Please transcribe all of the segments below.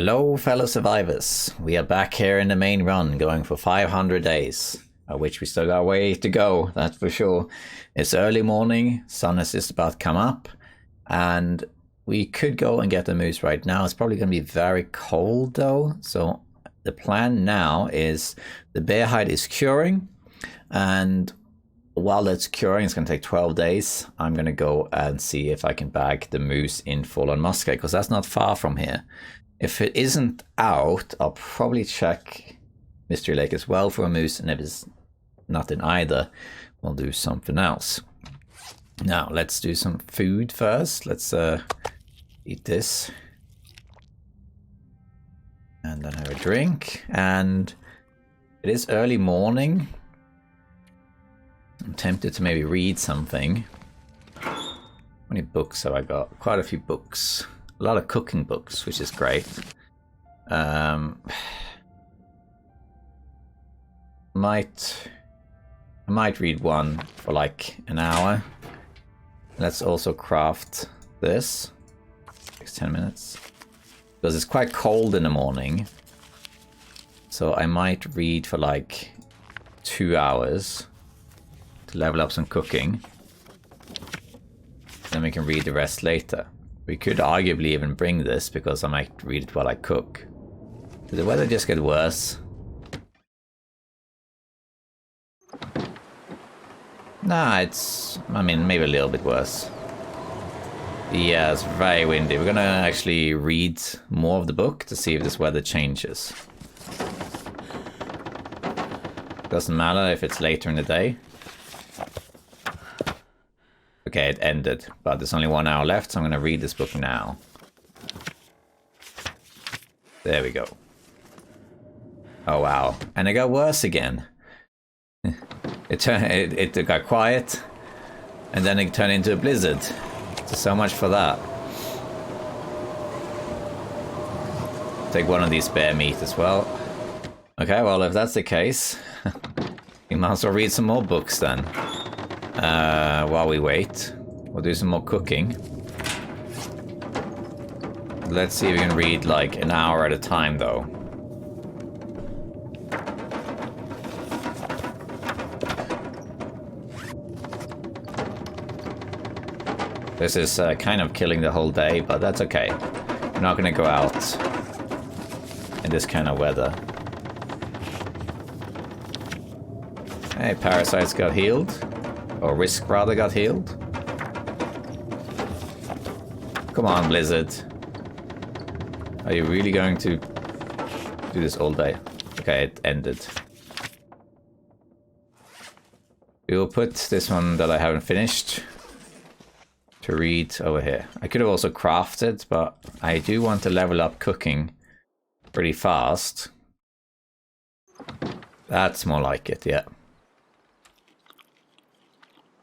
Hello fellow survivors, we are back here in the main run going for 500 days, of which we still got a way to go, that's for sure. It's early morning, sun is just about to come up, and we could go and get the moose right now. It's probably going to be very cold though, so the plan now is the bear hide is curing, and while it's curing, it's going to take 12 days. I'm going to go and see if I can bag the moose in Fallen Musket, because that's not far from here. If it isn't out, I'll probably check Mystery Lake as well for a moose, and if it's nothing either, we'll do something else. Now, let's do some food first. Let's eat this. And then have a drink. And it is early morning. I'm tempted to maybe read something. How many books have I got? Quite a few books. A lot of cooking books, which is great. I might read one for like an hour. Let's also craft this. Takes 10 minutes. Because it's quite cold in the morning. So I might read for like 2 hours to level up some cooking. Then we can read the rest later. We could arguably even bring this, because I might read it while I cook. Did the weather just get worse? Nah, it's... I mean, maybe a little bit worse. Yeah, it's very windy. We're gonna actually read more of the book to see if this weather changes. Doesn't matter if it's later in the day. Okay, it ended, but there's only 1 hour left, so I'm going to read this book now. There we go. Oh wow, and it got worse again. It got quiet, and then it turned into a blizzard. So much for that. Take one of these bear meat as well. Okay, well if that's the case, we might as well read some more books then. While we wait, we'll do some more cooking. Let's see if we can read like an hour at a time though. This is kind of killing the whole day, but that's okay. We're not going to go out in this kind of weather. Hey, parasites got healed. Or Risk rather got healed. Come on, Blizzard. Are you really going to do this all day? Okay, it ended. We will put this one that I haven't finished to read over here. I could have also crafted, but I do want to level up cooking pretty fast. That's more like it, yeah.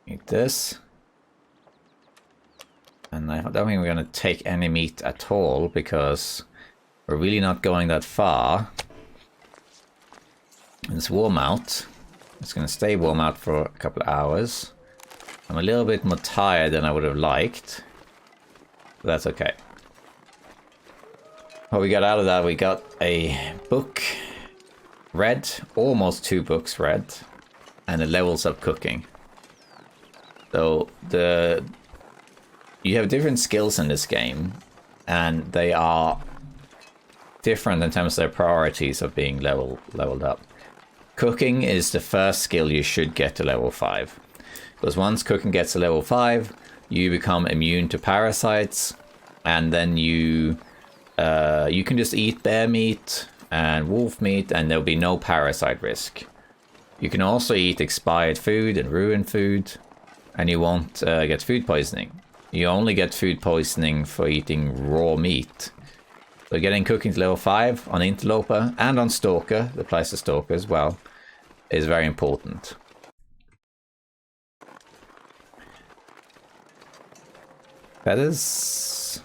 Eat this. And I don't think we're going to take any meat at all, because we're really not going that far. And it's warm out. It's going to stay warm out for a couple of hours. I'm a little bit more tired than I would have liked, but that's okay. What we got out of that, we got a book read, almost 2 books read, and it levels up cooking. So you have different skills in this game, and they are different in terms of their priorities of being leveled up. Cooking is the first skill you should get to level 5. Because once cooking gets to level 5, you become immune to parasites, and then you can just eat bear meat and wolf meat, and there'll be no parasite risk. You can also eat expired food and ruined food, and you won't get food poisoning. You only get food poisoning for eating raw meat. So getting cooking to level 5 on Interloper and on Stalker, the applies to Stalker as well, is very important. Feathers?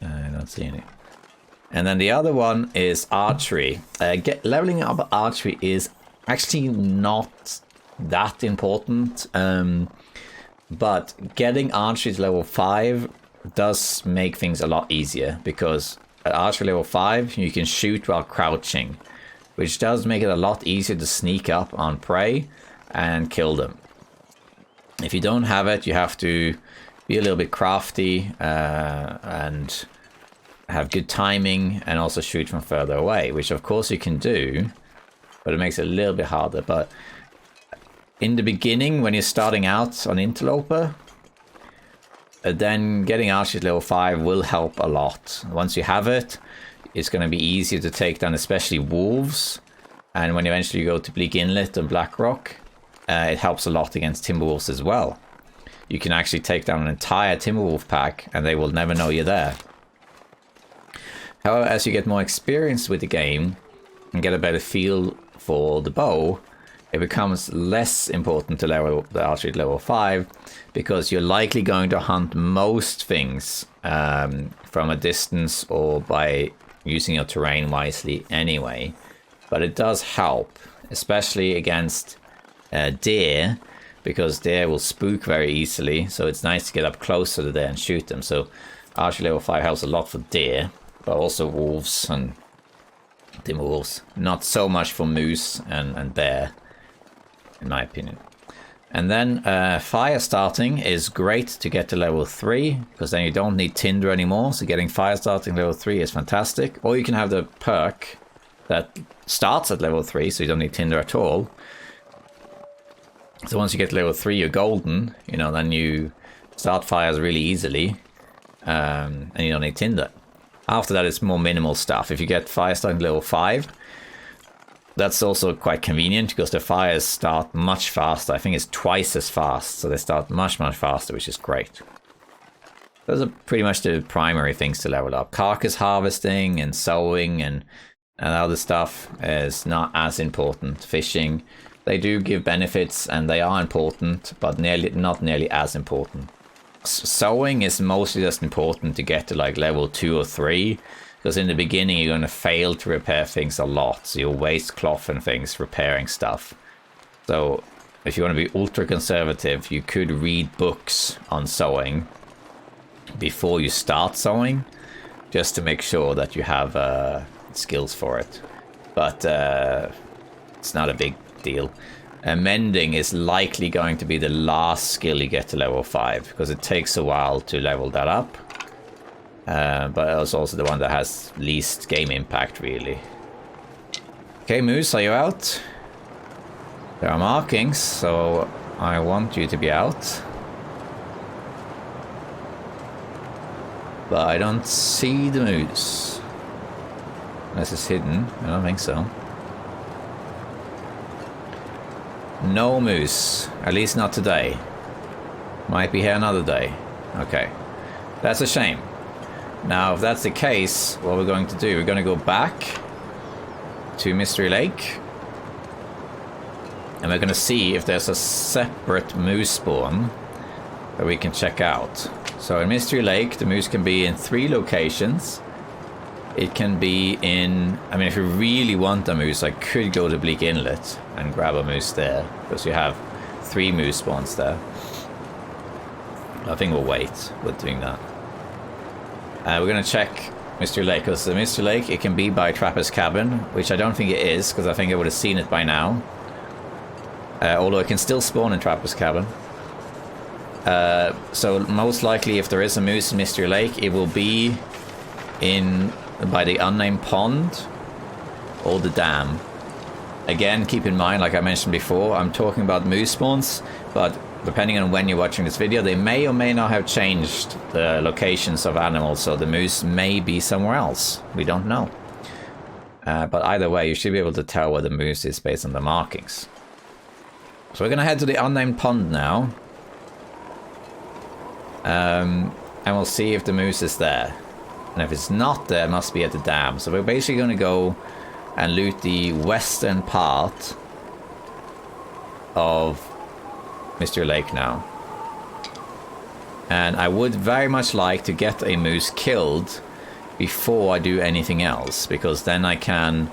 I don't see any. And then the other one is archery. Leveling up archery is actually not that important, but getting archery to level 5 does make things a lot easier, because at archery level 5 you can shoot while crouching, which does make it a lot easier to sneak up on prey and kill them. If you don't have it, you have to be a little bit crafty and have good timing, and also shoot from further away, which of course you can do, but it makes it a little bit harder. But in the beginning, when you're starting out on Interloper, then getting archery level 5 will help a lot. Once you have it, it's going to be easier to take down, especially wolves. And when eventually you go to Bleak Inlet and Blackrock, it helps a lot against Timberwolves as well. You can actually take down an entire Timberwolf pack and they will never know you're there. However, as you get more experience with the game and get a better feel for the bow, it becomes less important to level the archery at level 5, because you're likely going to hunt most things from a distance or by using your terrain wisely anyway. But it does help, especially against deer, because deer will spook very easily, so it's nice to get up close to the deer and shoot them. So archery level 5 helps a lot for deer, but also wolves and timberwolves. Not so much for moose and bear, in my opinion. And then fire starting is great to get to level 3, because then you don't need tinder anymore, so getting fire starting level 3 is fantastic. Or you can have the perk that starts at level 3, so you don't need tinder at all. So once you get to level 3, you're golden, you know, then you start fires really easily, and you don't need tinder. After that, it's more minimal stuff. If you get fire starting level 5, that's also quite convenient, because the fires start much faster. I think it's twice as fast, so they start much faster, which is great. Those are pretty much the primary things to level up. Carcass harvesting and sowing and other stuff is not as important. Fishing, they do give benefits and they are important, but not nearly as important. Sewing is mostly just important to get to like level 2 or 3, because in the beginning you're going to fail to repair things a lot, so you'll waste cloth and things repairing stuff. So if you want to be ultra conservative, you could read books on sewing before you start sewing, just to make sure that you have skills for it. But it's not a big deal. Mending is likely going to be the last skill you get to level 5, because it takes a while to level that up. But it's also the one that has least game impact, really. Okay, Moose, are you out? There are markings, so I want you to be out. But I don't see the Moose. Unless it's hidden. I don't think so. No moose, at least not today. Might be here another day. Okay, that's a shame. Now, if that's the case, what we're going to do, we're going to go back to Mystery Lake, and we're going to see if there's a separate moose spawn that we can check out. So in Mystery Lake, the moose can be in 3 locations. It can be in, I mean, if you really want a moose, I could go to Bleak Inlet and grab a moose there, because you have 3 moose spawns there. I think we'll wait with doing that. We're going to check Mystery Lake, because the Mystery Lake, it can be by Trapper's Cabin, which I don't think it is, because I think I would have seen it by now. Although it can still spawn in Trapper's Cabin. So most likely, if there is a moose in Mystery Lake, it will be in by the unnamed pond or the dam. Again, keep in mind, like I mentioned before, I'm talking about moose spawns, but depending on when you're watching this video, they may or may not have changed the locations of animals, so the moose may be somewhere else. We don't know. But either way, you should be able to tell where the moose is based on the markings. So we're going to head to the unnamed pond now. And we'll see if the moose is there. And if it's not there, it must be at the dam. So we're basically going to go and loot the western part of Mystery Lake now. And I would very much like to get a moose killed before I do anything else, because then I can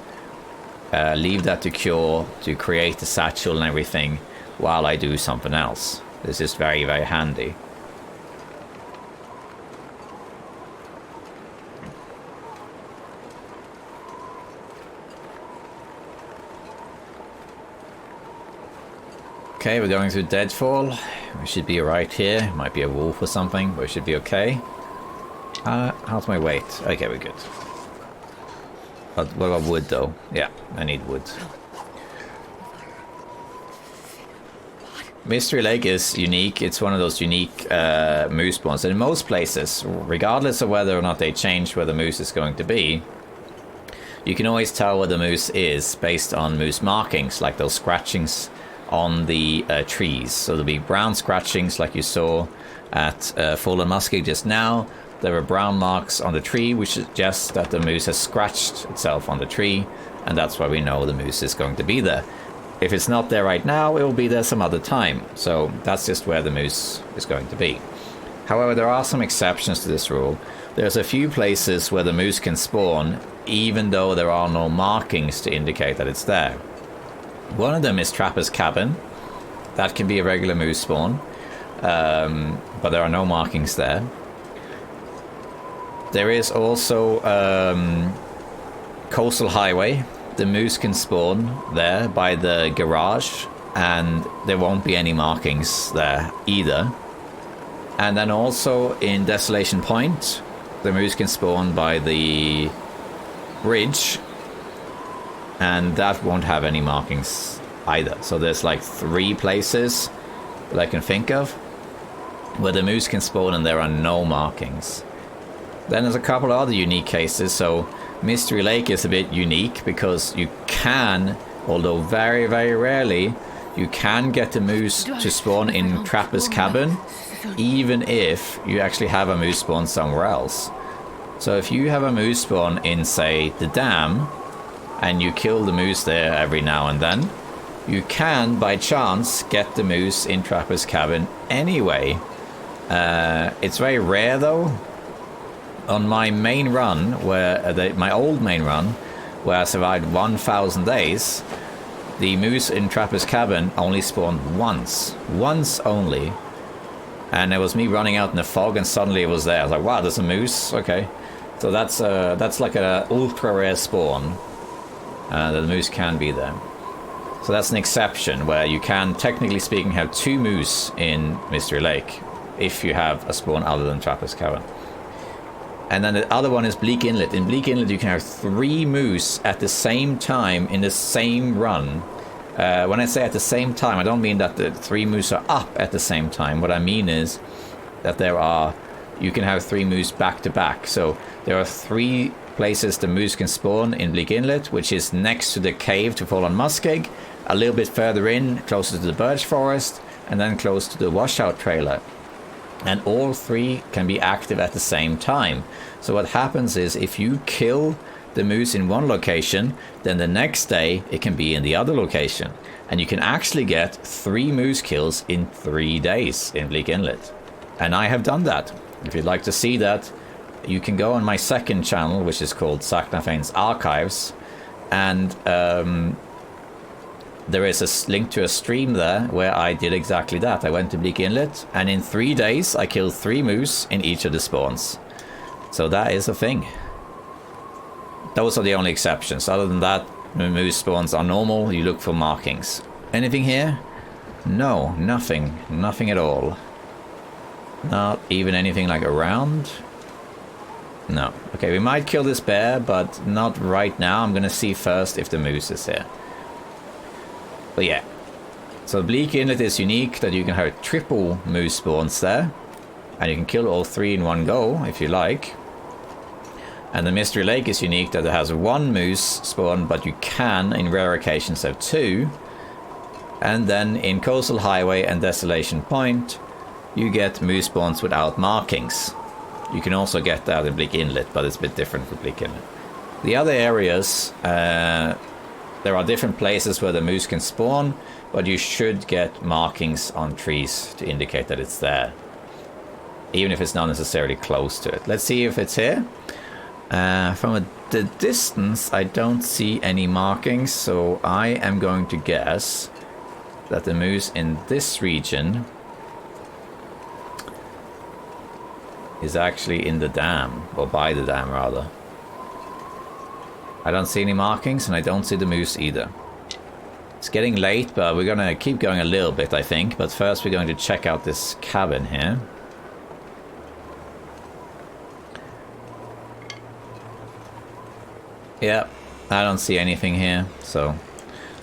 leave that to cure, to create the satchel and everything while I do something else. This is very, very handy. Okay, we're going through Deadfall. We should be right here. Might be a wolf or something, but we should be okay. How's my weight? Okay, we're good. But what about wood though? Yeah, I need wood. Mystery Lake is unique. It's one of those unique moose spawns. And in most places, regardless of whether or not they change where the moose is going to be, you can always tell where the moose is based on moose markings, like those scratchings on the trees. So there'll be brown scratchings like you saw at Fallen Muskeg just now. There are brown marks on the tree, which suggests that the moose has scratched itself on the tree, and that's why we know the moose is going to be there. If it's not there right now, it will be there some other time. So that's just where the moose is going to be. However, there are some exceptions to this rule. There's a few places where the moose can spawn, even though there are no markings to indicate that it's there. One of them is Trapper's Cabin. That can be a regular moose spawn, but there are no markings there. There is also Coastal Highway. The moose can spawn there by the garage, and there won't be any markings there either. And then also in Desolation Point, the moose can spawn by the bridge, and that won't have any markings either. So there's like 3 places that I can think of where the moose can spawn and there are no markings. Then there's a couple of other unique cases. So Mystery Lake is a bit unique because you can, although very, very rarely, you can get the moose to spawn in Trapper's Cabin, even if you actually have a moose spawn somewhere else. So if you have a moose spawn in, say, the dam, and you kill the moose there every now and then, you can, by chance, get the moose in Trapper's Cabin anyway. It's very rare, though. On my main run, my old main run, where I survived 1,000 days, the moose in Trapper's Cabin only spawned once. Once only. And it was me running out in the fog, and suddenly it was there. I was like, wow, there's a moose? Okay. So that's like an ultra rare spawn. The moose can be there. So that's an exception, where you can, technically speaking, have 2 moose in Mystery Lake, if you have a spawn other than Trapper's Cabin. And then the other one is Bleak Inlet. In Bleak Inlet, you can have 3 moose at the same time in the same run. When I say at the same time, I don't mean that the 3 moose are up at the same time. What I mean is that you can have 3 moose back to back. So there are 3 places the moose can spawn in Bleak Inlet, which is next to the cave to Fallen Muskeg, a little bit further in, closer to the birch forest, and then close to the washout trailer. And all 3 can be active at the same time. So what happens is, if you kill the moose in one location, then the next day it can be in the other location. And you can actually get 3 moose kills in 3 days in Bleak Inlet. And I have done that. If you'd like to see that, you can go on my second channel, which is called Saknafane's Archives. And there is a link to a stream there where I did exactly that. I went to Bleak Inlet, and in 3 days I killed 3 moose in each of the spawns. So that is a thing. Those are the only exceptions. Other than that, moose spawns are normal. You look for markings. Anything here? No, nothing. Nothing at all. Not even anything like around? No. Okay, we might kill this bear, but not right now. I'm gonna see first if the moose is here. But yeah, so Bleak Inlet is unique that you can have triple moose spawns there, and you can kill all 3 in one go if you like. And the Mystery Lake is unique that it has 1 moose spawn, but you can, in rare occasions, have 2. And then in Coastal Highway and Desolation Point, you get moose spawns without markings. You can also get that in Bleak Inlet, but it's a bit different for Bleak Inlet. The other areas, there are different places where the moose can spawn, but you should get markings on trees to indicate that it's there, even if it's not necessarily close to it. Let's see if it's here. From the distance, I don't see any markings, so I am going to guess that the moose in this region is actually in the dam, or by the dam rather. I don't see any markings, and I don't see the moose either. It's getting late, but we're gonna keep going a little bit, I think. But first we're going to check out this cabin here. Yep, I don't see anything here, so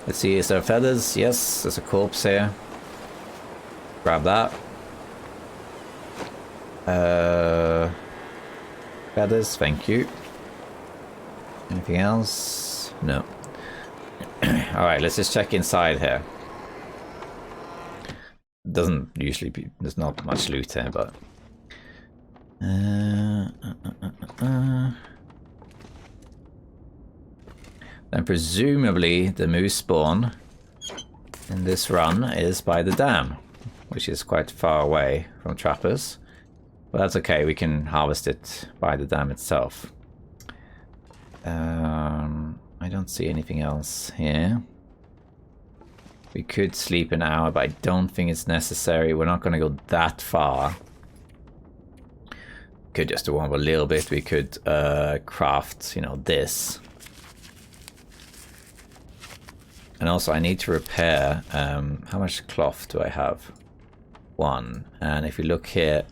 let's see, is there feathers? Yes, there's a corpse here. Grab that. Feathers, thank you. Anything else? No. Alright, let's just check inside here. Doesn't usually be, there's not much loot here, but... Then presumably the moose spawn in this run is by the dam, which is quite far away from trappers. But that's okay, we can harvest it by the dam itself. I don't see anything else here. We could sleep an hour, but I don't think it's necessary. We're not going to go that far. Could just warm up a little bit. We could craft, you know, this. And also I need to repair, how much cloth do I have? 1. And if you look here,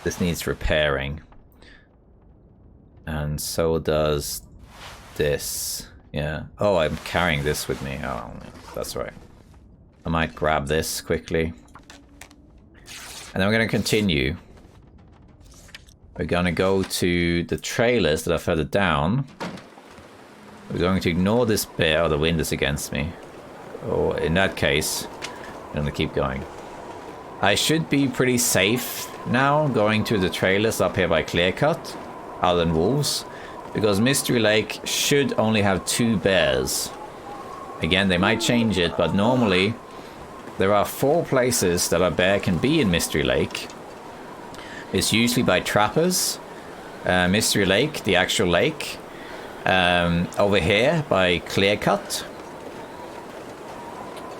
this needs repairing. And so does this. Yeah. Oh, I'm carrying this with me. Oh, that's right. I might grab this quickly. And then we're going to continue. We're going to go to the trailers that are further down. We're going to ignore this bear. Oh, the wind is against me. Oh, in that case, I'm going to keep going. I should be pretty safe now going to the trailers up here by Clearcut, other than wolves, because Mystery Lake should only have 2 bears. Again, they might change it, but normally there are 4 places that a bear can be in Mystery Lake. It's usually by trappers, Mystery Lake, the actual lake, over here by Clearcut,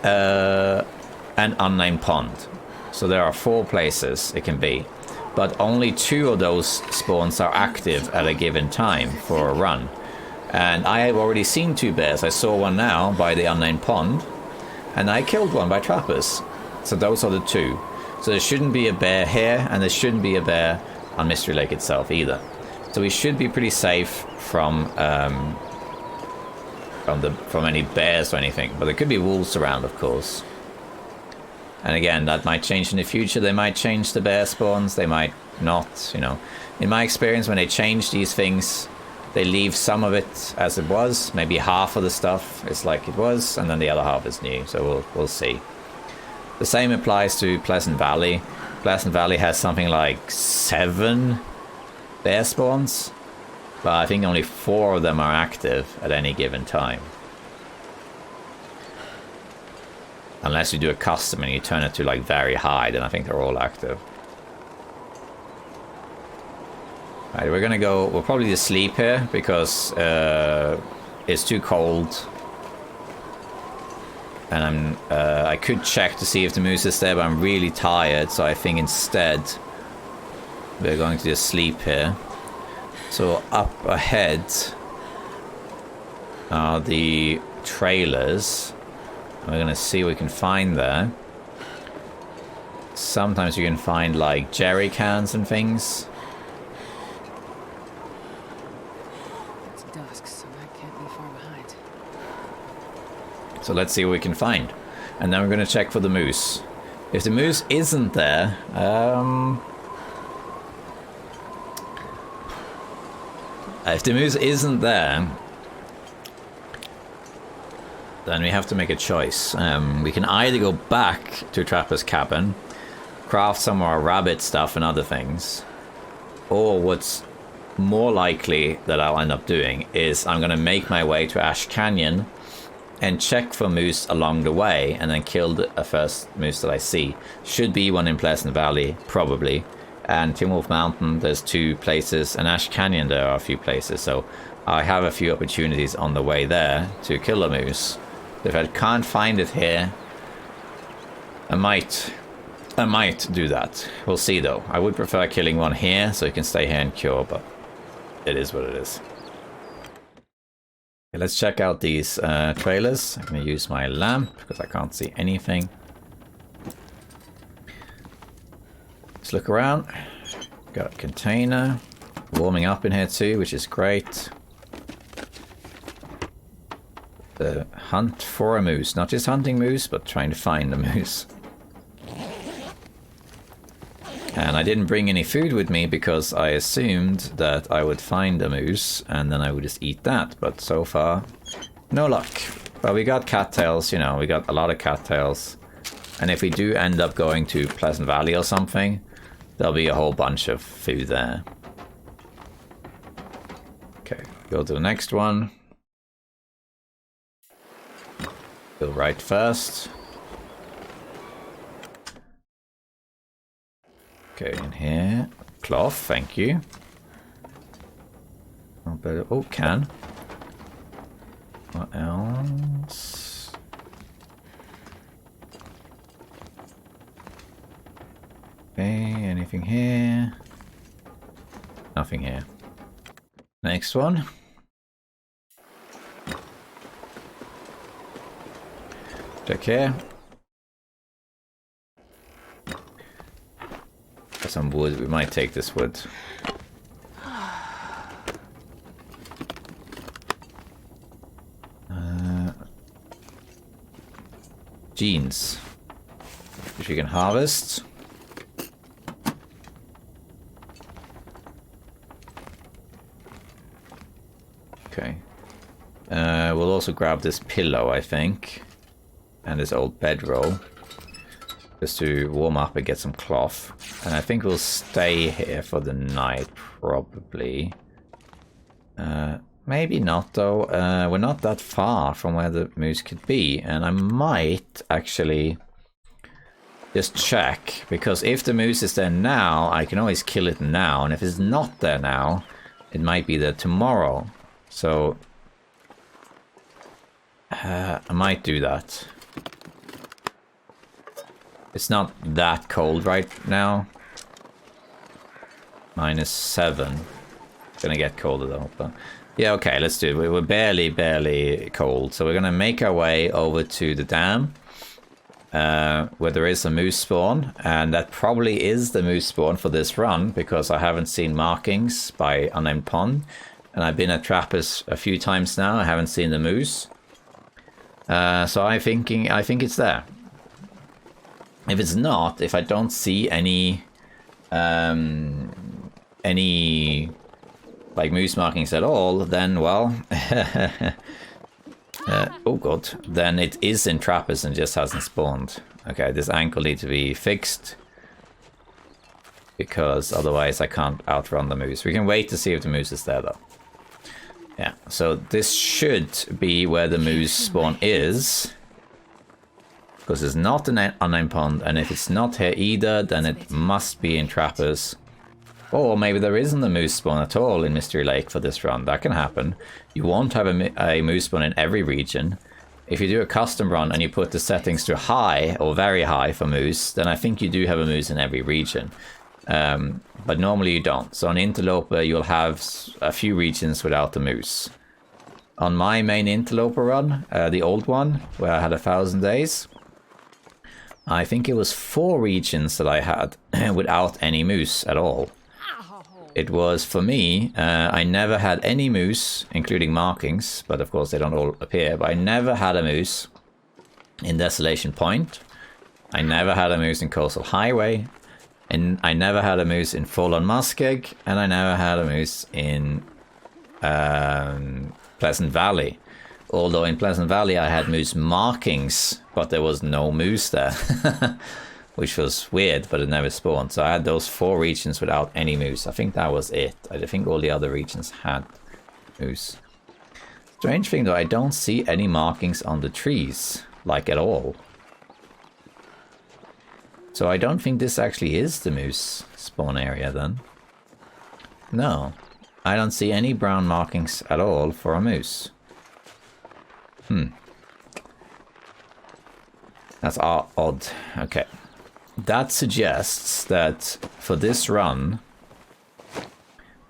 and Unnamed Pond. So there are 4 places it can be, but only 2 of those spawns are active at a given time for a run. And I have already seen 2 bears. I saw one now by the Unnamed Pond, and I killed one by trappers. So those are the 2. So there shouldn't be a bear here, and there shouldn't be a bear on Mystery Lake itself either. So we should be pretty safe from any bears or anything. But there could be wolves around, of course. And again, that might change in the future. They might change the bear spawns. They might not, you know. In my experience, when they change these things, they leave some of it as it was. Maybe half of the stuff is like it was, and then the other half is new. So we'll see. The same applies to Pleasant Valley. Pleasant Valley has something like 7 bear spawns, but I think only 4 of them are active at any given time. Unless you do a custom and you turn it to like very high, then I think they're all active. Alright, we're gonna go, we'll probably just sleep here because it's too cold. And I could check to see if the moose is there, but I'm really tired, so I think instead we're going to just sleep here. So up ahead are the trailers. We're going to see what we can find there. Sometimes you can find like jerry cans and things. It's dusk, so I can't be far behind. So let's see what we can find. And then we're going to check for the moose. If the moose isn't there, if the moose isn't there, then we have to make a choice. We can either go back to Trapper's cabin, craft some more rabbit stuff and other things, or what's more likely that I'll end up doing is I'm going to make my way to Ash Canyon and check for moose along the way, and then kill the first moose that I see. Should be one in Pleasant Valley, probably. And Tin Wolf Mountain, there's 2 places, and Ash Canyon, there are a few places. So I have a few opportunities on the way there to kill a moose. If I can't find it here, I might do that. We'll see though. I would prefer killing one here so you can stay here and cure, but it is what it is. Okay, let's check out these trailers. I'm going to use my lamp because I can't see anything. Let's look around. Got a container. Warming up in here too, which is great. The hunt for a moose. Not just hunting moose, but trying to find a moose. And I didn't bring any food with me because I assumed that I would find a moose and then I would just eat that. But so far, no luck. But we got cattails, you know, we got a lot of cattails. And if we do end up going to Pleasant Valley or something, there'll be a whole bunch of food there. Okay, go to the next one. Go right first. Okay, in here. Cloth, thank you. Oh, can. What else? Okay, anything here? Nothing here. Next one. Check here. Got some wood. We might take this wood. Jeans, which we can harvest. Okay. We'll also grab this pillow, I think. And this old bedroll, just to warm up and get some cloth. And I think we'll stay here for the night, probably. Maybe not, though. We're not that far from where the moose could be. And I might actually just check, because if the moose is there now, I can always kill it now. And if it's not there now, it might be there tomorrow. So I might do that. It's not that cold right now. -7. It's gonna get colder though. But yeah, okay, let's do it. We're barely cold. So we're gonna make our way over to the dam. Where there is a moose spawn. And that probably is the moose spawn for this run. Because I haven't seen markings by Unnamed Pond. And I've been at Trappers a few times now. I haven't seen the moose. So I think it's there. If it's not, if I don't see any like moose markings at all, then well, oh god, then it is in Trappers and just hasn't spawned. Okay, this ankle needs to be fixed because otherwise I can't outrun the moose. We can wait to see if the moose is there though. Yeah, so this should be where the moose spawn is. Because it's not an unnamed pond, and if it's not here either, then it must be in Trappers. Or maybe there isn't a moose spawn at all in Mystery Lake for this run. That can happen. You won't have a moose spawn in every region. If you do a custom run and you put the settings to high or very high for moose, then I think you do have a moose in every region. But normally you don't. So on Interloper, you'll have a few regions without the moose. On my main Interloper run, the old one, where I had 1,000 days, I think it was 4 regions that I had without any moose at all. It was, for me, I never had any moose, including markings, but of course they don't all appear, but I never had a moose in Desolation Point. I never had a moose in Coastal Highway, and I never had a moose in Fallen Muskeg, and I never had a moose in Pleasant Valley. Although in Pleasant Valley I had moose markings, but there was no moose there. Which was weird, but it never spawned. So I had those 4 regions without any moose. I think that was it. I think all the other regions had moose. Strange thing though, I don't see any markings on the trees. Like at all. So I don't think this actually is the moose spawn area then. No. I don't see any brown markings at all for a moose. That's odd. Okay. That suggests that for this run,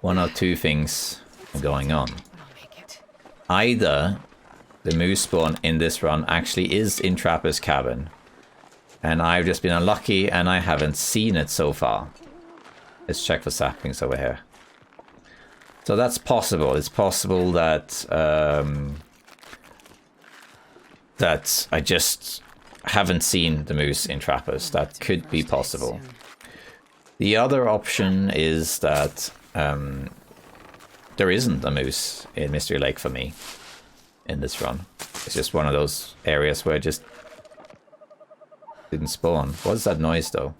1 or 2 things are going on. either the moose spawn in this run actually is in Trapper's cabin, and I've just been unlucky and I haven't seen it so far. Let's check for saplings over here. So that's possible. It's possible that that I just haven't seen the moose in Trappers. That could be possible. The other option is that there isn't a moose in Mystery Lake for me in this run. It's just one of those areas where it just didn't spawn. What's that noise though?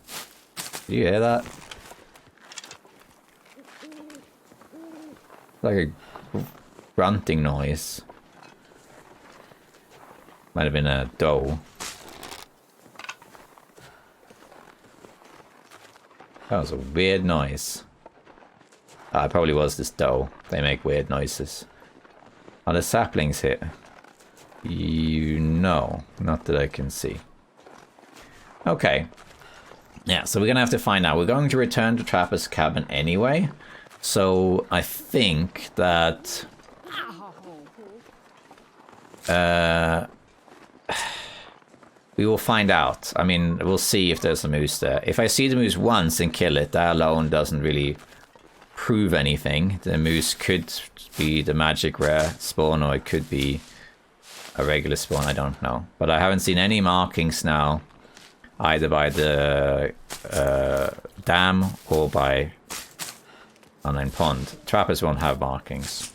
Do you hear that? Like a grunting noise. Might have been a doe. That was a weird noise. Ah, it probably was this doe. They make weird noises. Are the saplings here? You know, not that I can see. Okay. Yeah, so we're gonna have to find out. We're going to return to Trapper's cabin anyway. So I think that we will find out. I mean, we'll see if there's a moose there. If I see the moose once and kill it, that alone doesn't really prove anything. The moose could be the magic rare spawn, or it could be a regular spawn, I don't know. But I haven't seen any markings now, either by the dam or by Online Pond. Trappers won't have markings.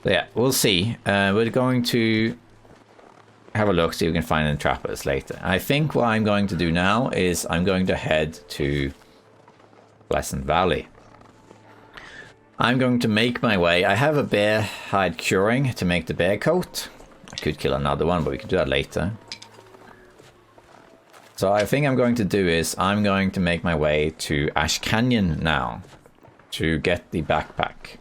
So yeah, we'll see. We're going to have a look, see if we can find the Trappers later. I think what I'm going to do now is I'm going to head to Pleasant Valley. I'm going to make my way. I have a bear hide curing to make the bear coat. I could kill another one, but we can do that later. So I think I'm going to do is I'm going to make my way to Ash Canyon now to get the backpack.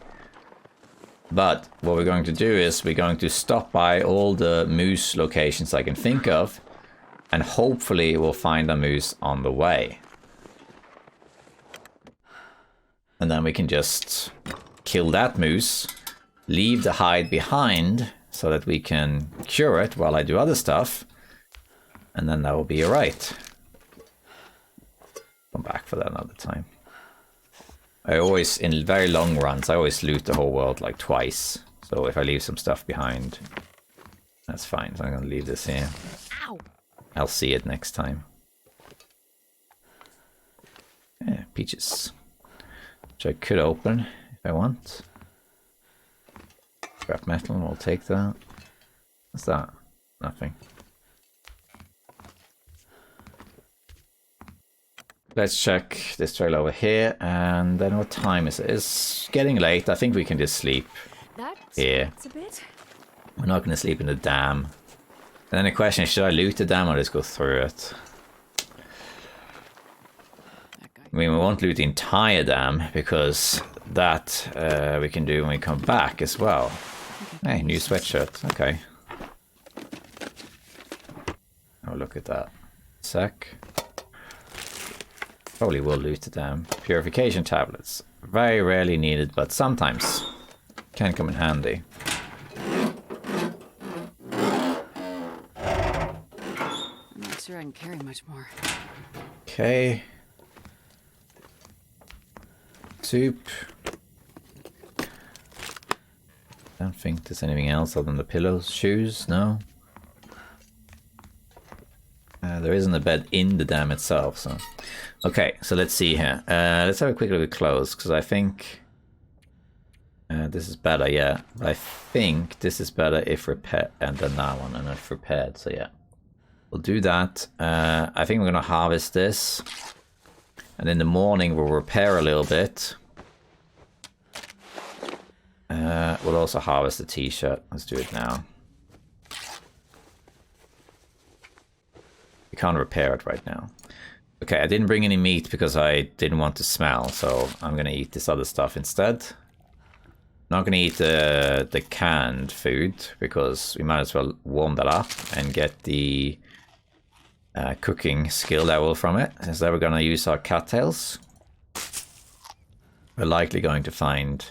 But what we're going to do is we're going to stop by all the moose locations I can think of, and hopefully we'll find a moose on the way. And then we can just kill that moose, leave the hide behind so that we can cure it while I do other stuff, and then that will be alright. Come back for that another time. I always, in very long runs, I always loot the whole world like twice. So if I leave some stuff behind, that's fine. So I'm going to leave this here. Ow. I'll see it next time. Yeah, peaches. Which I could open if I want. Scrap metal, we'll take that. What's that? Nothing. Let's check this trail over here, and then what time is it? It's getting late. I think we can just sleep here. We're not going to sleep in the dam. And then the question is, should I loot the dam or just go through it? I mean, we won't loot the entire dam, because that we can do when we come back as well. Hey, new sweatshirt. Okay. Oh, look at that. Sec. Probably will loot the dam. Purification tablets. Very rarely needed, but sometimes can come in handy. I'm not sure I can carry much more. Okay. Soup. Don't think there's anything else other than the pillows. Shoes? No. There isn't a bed in the dam itself, so... Okay, so let's see here. Let's have a quick look at clothes, because I think... this is better, yeah. I think this is better if repaired than that one, and if repaired, so yeah. We'll do that. I think we're going to harvest this. And in the morning we'll repair a little bit. We'll also harvest the t-shirt. Let's do it now. We can't repair it right now. Okay, I didn't bring any meat because I didn't want to smell, so I'm gonna eat this other stuff instead. Not gonna eat the canned food because we might as well warm that up and get the cooking skill level from it. Instead we're gonna use our cattails. We're likely going to find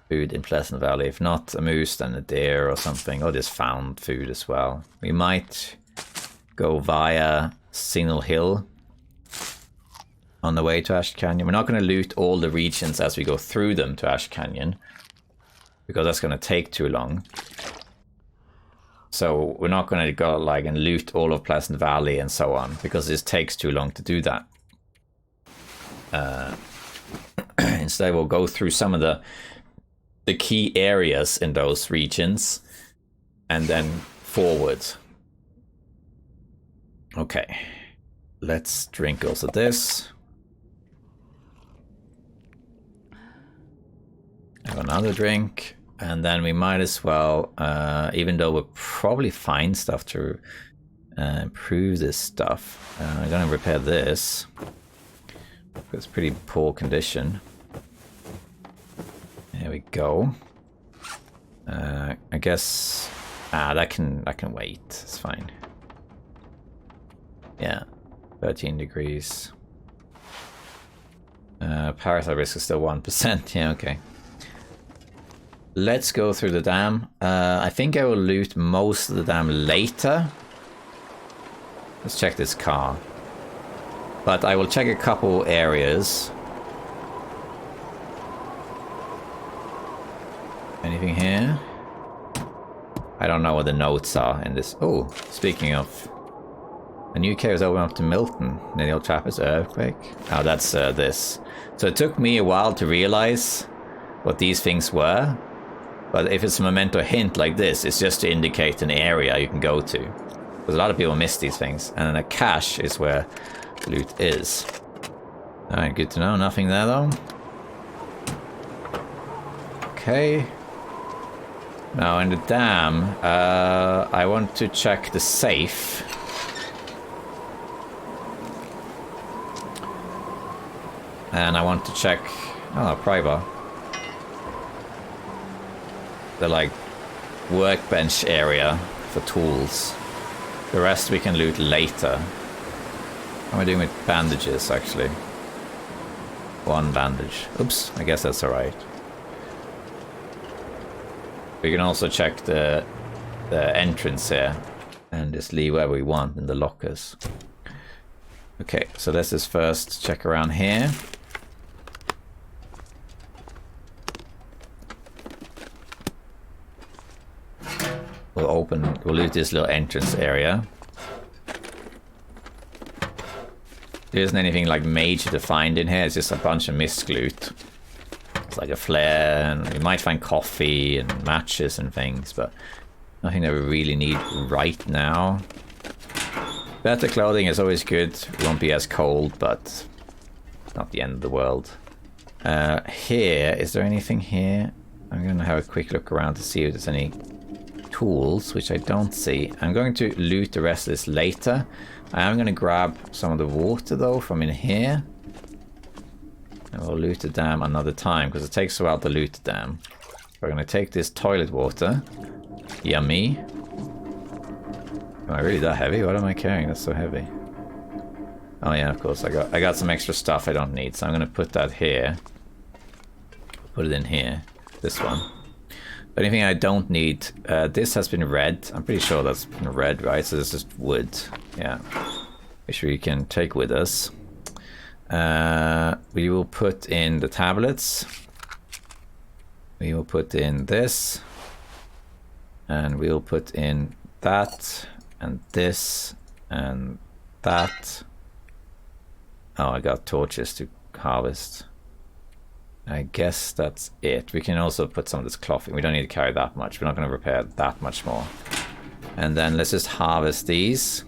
food in Pleasant Valley. If not a moose, then a deer or something. Or just found food as well. We might go via Signal Hill on the way to Ash Canyon. We're not going to loot all the regions as we go through them to Ash Canyon, because that's going to take too long. So we're not going to go like and loot all of Pleasant Valley and so on, because this takes too long to do that. Instead, we'll go through some of the key areas in those regions and then forward. Okay, let's drink also this. Have another drink, and then we might as well, even though we'll probably find stuff to improve this stuff. I'm gonna repair this. It's pretty poor condition. There we go. I guess that can wait. It's fine. Yeah, 13 degrees. Parasite risk is still 1%. Yeah, okay. Let's go through the dam. I think I will loot most of the dam later. Let's check this car. But I will check a couple areas. Anything here? I don't know what the notes are in this. Oh, speaking of, a new cave is open up to Milton near the old Trappist earthquake. Oh, that's this. So it took me a while to realize what these things were. But if it's a memento hint like this, it's just to indicate an area you can go to. Because a lot of people miss these things. And then a cache is where loot is. Alright, good to know. Nothing there though. Okay. Now in the dam, I want to check the safe. And I want to check... Oh, Priva. The like workbench area for tools. The rest we can loot later. How am I doing with bandages actually? One bandage. Oops, I guess that's alright. We can also check the entrance here and just leave where we want in the lockers. Okay, so let's just first check around here. We'll loot this little entrance area. There isn't anything like major to find in here, it's just a bunch of misc loot. It's like a flare, and we might find coffee and matches and things, but nothing that we really need right now. Better clothing is always good, it won't be as cold, but not the end of the world. Here, is there anything here? I'm gonna have a quick look around to see if there's any tools, which I don't see. I'm going to loot the rest of this later. I am going to grab some of the water though from in here. And we'll loot the dam another time, because it takes a while to loot the dam. We're going to take this toilet water. Yummy. Am I really that heavy? What am I carrying that's so heavy? Oh yeah, of course. I got some extra stuff I don't need, so I'm going to put that here. Put it in here. This one. The only thing I don't need, this has been red. I'm pretty sure that's been red, right? So this is just wood. Yeah. Which we can take with us. We will put in the tablets. We will put in this. And we'll put in that. And this. And that. Oh, I got torches to harvest. I guess that's it. We can also put some of this cloth in. We don't need to carry that much. We're not going to repair that much more. And then let's just harvest these.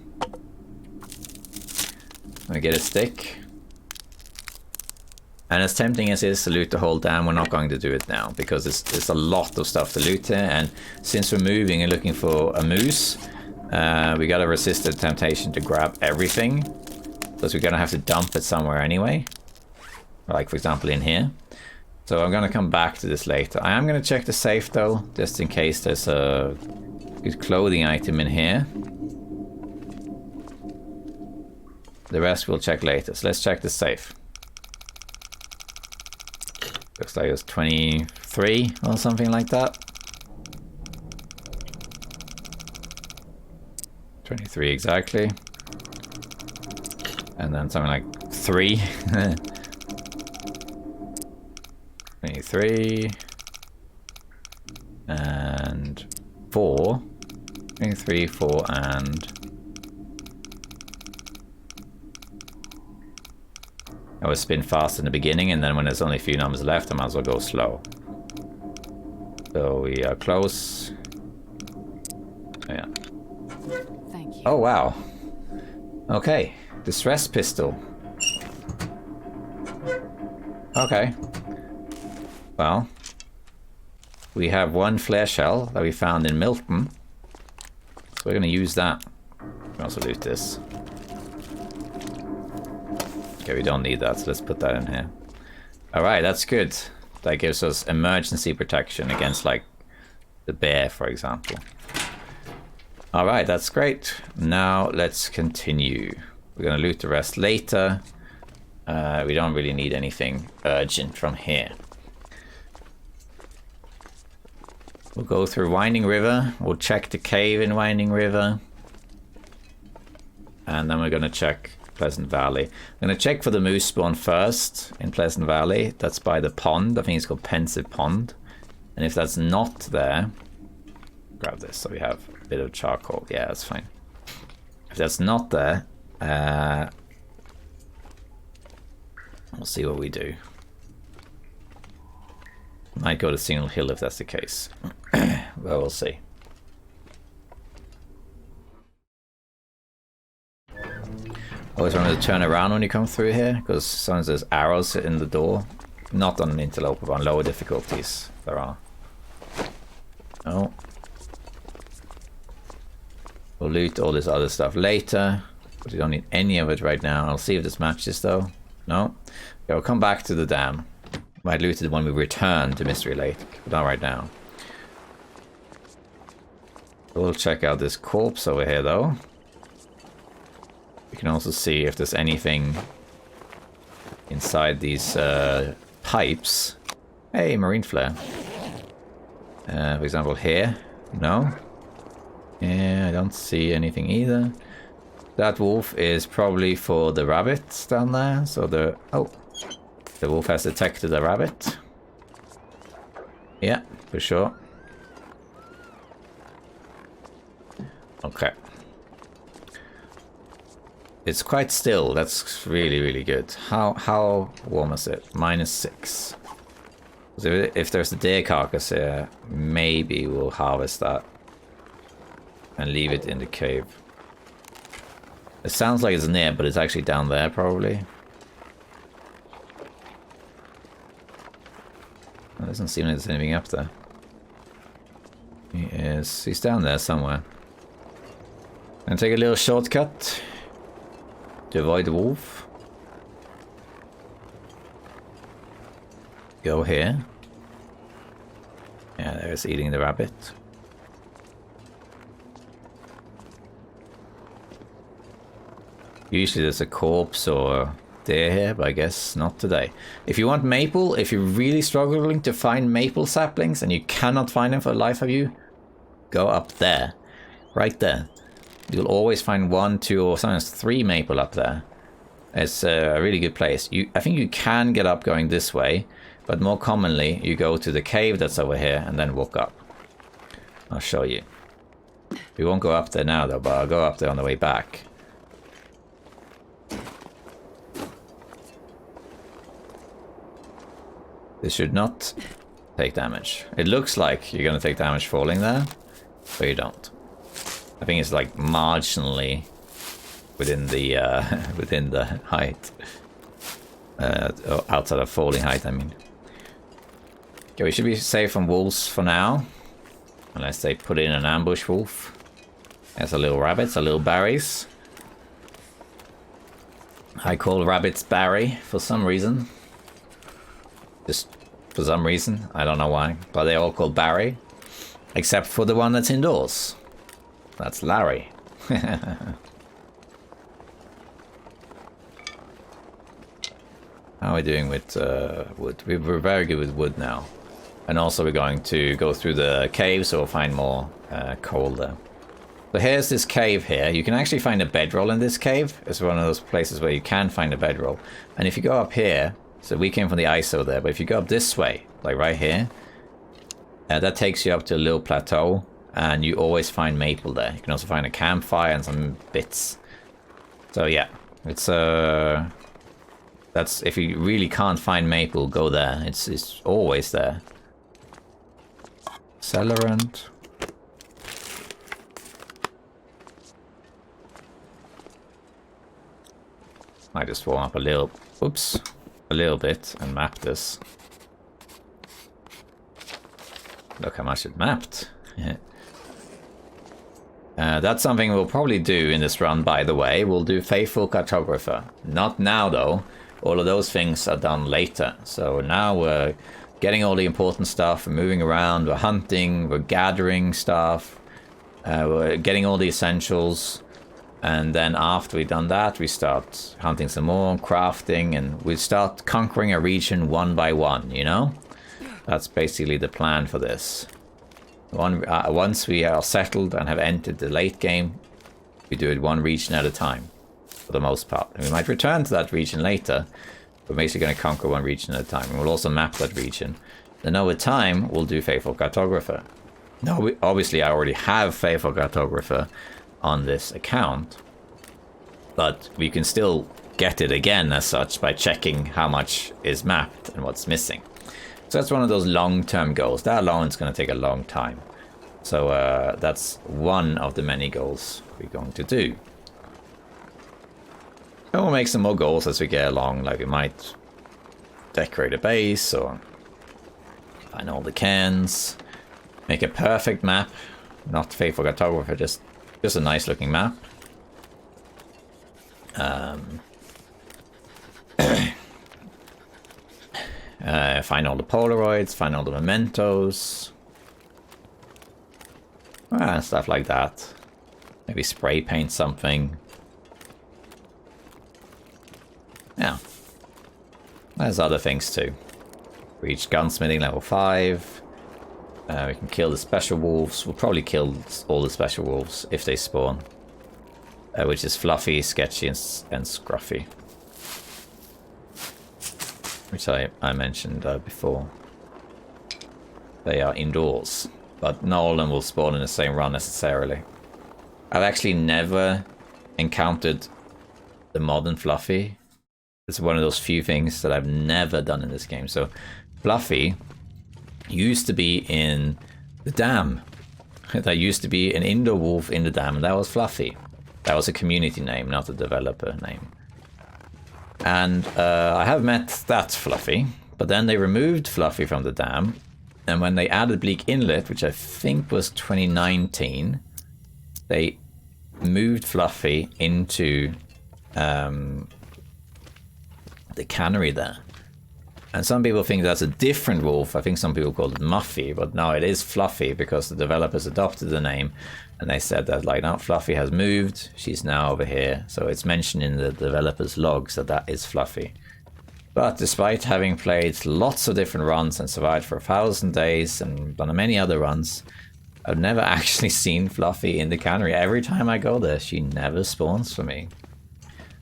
We get a stick. And as tempting as it is to loot the whole dam, we're not going to do it now, because it's a lot of stuff to loot here. And since we're moving and looking for a moose, we got to resist the temptation to grab everything, because we're going to have to dump it somewhere anyway. Like, for example, in here. So I'm going to come back to this later. I am going to check the safe, though, just in case there's a good clothing item in here. The rest we'll check later. So let's check the safe. Looks like it's 23 3 or something like that. 23 exactly. And then something like 3. 23. And 4. 23, 4, and... I would spin fast in the beginning, and then when there's only a few numbers left, I might as well go slow. So we are close. Yeah. Thank you. Oh, wow. Okay. Distress pistol. Okay. Well. We have one flare shell that we found in Milton. So we're going to use that. We can also loot this. Okay, we don't need that, so let's put that in here. Alright, that's good. That gives us emergency protection against, like, the bear, for example. Alright, that's great. Now, let's continue. We're going to loot the rest later. We don't really need anything urgent from here. We'll go through Winding River. We'll check the cave in Winding River. And then we're going to check Pleasant Valley. I'm going to check for the moose spawn first in Pleasant Valley. That's by the pond. I think it's called Pensive Pond. And if that's not there... Grab this so we have a bit of charcoal. Yeah, that's fine. If that's not there... we'll see what we do. Might go to Signal Hill if that's the case. Well, we'll see. Always remember to turn around when you come through here, because sometimes there's arrows in the door. Not on an interloper, but on lower difficulties there are. Oh. We'll loot all this other stuff later, but we don't need any of it right now. I'll see if this matches though. No. Okay, we'll come back to the dam. Might loot it when we return to Mystery Lake, but not right now. We'll check out this corpse over here though. We can also see if there's anything inside these pipes. Hey, marine flare. For example, here. No. Yeah, I don't see anything either. That wolf is probably for the rabbits down there. So the... Oh. The wolf has detected a rabbit. Yeah, for sure. Okay. It's quite still. That's really, really good. How warm is it? -6. So if there's a deer carcass here, maybe we'll harvest that and leave it in the cave. It sounds like it's near, but it's actually down there probably. It doesn't seem like there's anything up there. He's down there somewhere. And take a little shortcut to avoid the wolf. Go here. Yeah, there's eating the rabbit. Usually there's a corpse or deer here, but I guess not today. If you want maple, if you're really struggling to find maple saplings and you cannot find them for the life of you, go up there. Right there. You'll always find 1, 2, or sometimes 3 maple up there. It's a really good place. I think you can get up going this way, but more commonly you go to the cave that's over here and then walk up. I'll show you. We won't go up there now though, but I'll go up there on the way back. This should not take damage. It looks like you're going to take damage falling there, but you don't. I think it's like marginally within the height. Outside of falling height, I mean. Okay, we should be safe from wolves for now. Unless they put in an ambush wolf. There's a little rabbits, a little berries. I call rabbits Barry for some reason. Just for some reason. I don't know why. But they're all called Barry. Except for the one that's indoors. That's Larry. How are we doing with wood? We're very good with wood now. And also we're going to go through the cave, so we'll find more coal there. So here's this cave here. You can actually find a bedroll in this cave. It's one of those places where you can find a bedroll. And if you go up here, so we came from the ISO there, but if you go up this way, like right here, that takes you up to a little plateau, and you always find maple there. You can also find a campfire and some bits. So yeah, it's that's if you really can't find maple, go there. It's always there. Celerant. I just warm up a little, oops, a little bit and map this. Look how much it mapped. That's something we'll probably do in this run, by the way. We'll do Faithful Cartographer. Not now, though. All of those things are done later. So now we're getting all the important stuff. We're moving around. We're hunting. We're gathering stuff. We're getting all the essentials. And then after we've done that, we start hunting some more, crafting, and we start conquering a region one by one, you know? That's basically the plan for this. Once we are settled and have entered the late game, we do it one region at a time, for the most part. And we might return to that region later, but basically going to conquer one region at a time. And we'll also map that region. Then over time, we'll do Faithful Cartographer. Now, obviously, I already have Faithful Cartographer on this account, but we can still get it again as such by checking how much is mapped and what's missing. So that's one of those long-term goals. That alone is going to take a long time. So that's one of the many goals we're going to do. And we'll make some more goals as we get along, like we might decorate a base or find all the cans, make a perfect map, not Faithful Cartographer, just a nice looking map. Find all the Polaroids, find all the mementos. Stuff like that. Maybe spray paint something. Yeah. There's other things too. Reach gunsmithing level 5. We can kill the special wolves. We'll probably kill all the special wolves if they spawn. Which is Fluffy, Sketchy, and Scruffy. Which I mentioned before. They are indoors. But not all of them will spawn in the same run necessarily. I've actually never encountered the modern Fluffy. It's one of those few things that I've never done in this game. So Fluffy used to be in the dam. There used to be an indoor wolf in the dam, and that was Fluffy. That was a community name, not a developer name. And I have met that Fluffy, but then they removed Fluffy from the dam, and when they added Bleak Inlet, which I think was 2019, they moved Fluffy into the cannery there. And some people think that's a different wolf. I think some people call it Muffy, but no, it is Fluffy because the developers adopted the name and they said that, like, now Fluffy has moved. She's now over here. So it's mentioned in the developers' logs that that is Fluffy. But despite having played lots of different runs and survived for 1,000 days and done many other runs, I've never actually seen Fluffy in the cannery. Every time I go there, she never spawns for me.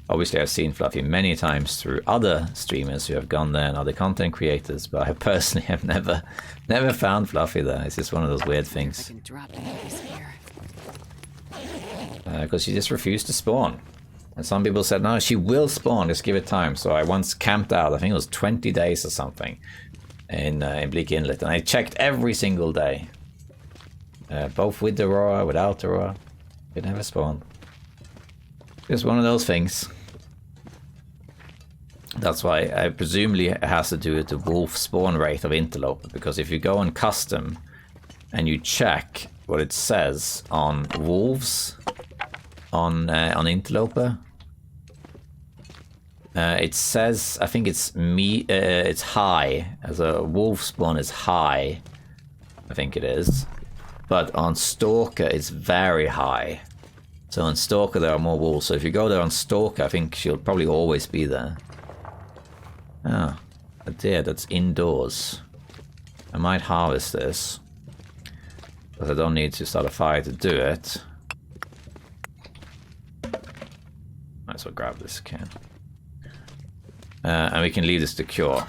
Obviously, I've seen Fluffy many times through other streamers who have gone there and other content creators, but I personally have never found Fluffy there. It's just one of those weird things. Because she just refused to spawn. And some people said, no, she will spawn, just give it time. So I once camped out, I think it was 20 days or something, in Bleak Inlet. And I checked every single day. Both with the Aurora, without the Aurora. It never spawned. Just one of those things. That's why I presumably it has to do with the wolf spawn rate of Interloper, because if you go on custom and you check what it says on wolves on Interloper, it says, I think it's it's high, as a wolf spawn is high, I think it is, but on Stalker it's very high. So on Stalker there are more wolves, so if you go there on Stalker, I think she'll probably always be there. Ah, a deer that's indoors. I might harvest this, but I don't need to start a fire to do it. Might as well grab this can. And we can leave this to cure.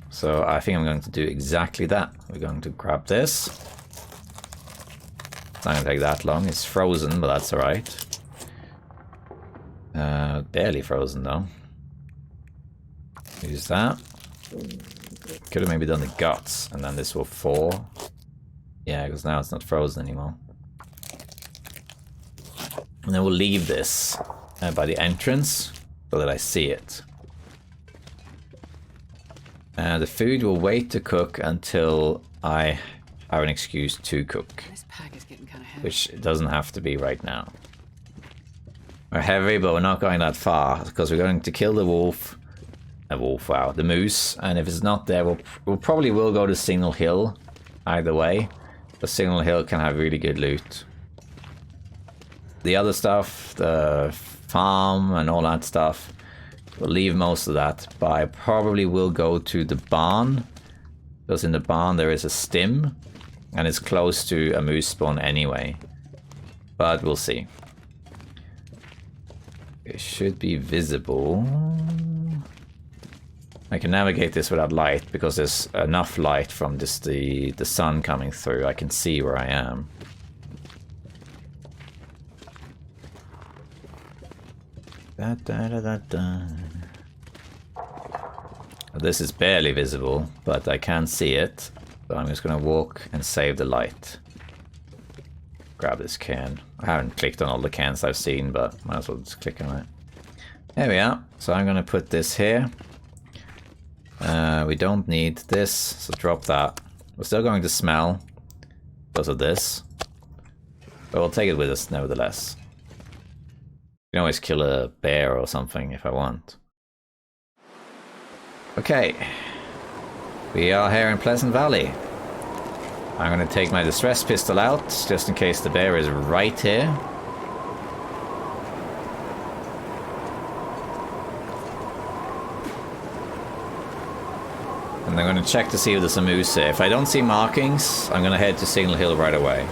So I think I'm going to do exactly that. We're going to grab this. It's not going to take that long. It's frozen, but that's alright. Barely frozen though. Use that. Could have maybe done the guts, and then this will fall. Yeah, because now it's not frozen anymore. And then we'll leave this by the entrance so that I see it. The food will wait to cook until I have an excuse to cook. This pack is getting kind of heavy. Which doesn't have to be right now. We're heavy, but we're not going that far because we're going to kill the wolf. Wow, the moose. And if it's not there, we'll probably will go to Signal Hill. Either way, but Signal Hill can have really good loot. The other stuff, the farm and all that stuff, we'll leave most of that, but I probably will go to the barn, because in the barn there is a stim, and it's close to a moose spawn anyway. But we'll see. It should be visible. I can navigate this without light, because there's enough light from just the sun coming through. I can see where I am. This is barely visible, but I can see it. So I'm just gonna walk and save the light. Grab this can. I haven't clicked on all the cans I've seen, but might as well just click on it. There we are. So I'm gonna put this here. We don't need this, so drop that. We're still going to smell because of this, but we'll take it with us nevertheless. You can always kill a bear or something if I want. Okay, we are here in Pleasant Valley. I'm going to take my distress pistol out just in case the bear is right here. And I'm going to check to see if there's a moose here. If I don't see markings, I'm going to head to Signal Hill right away.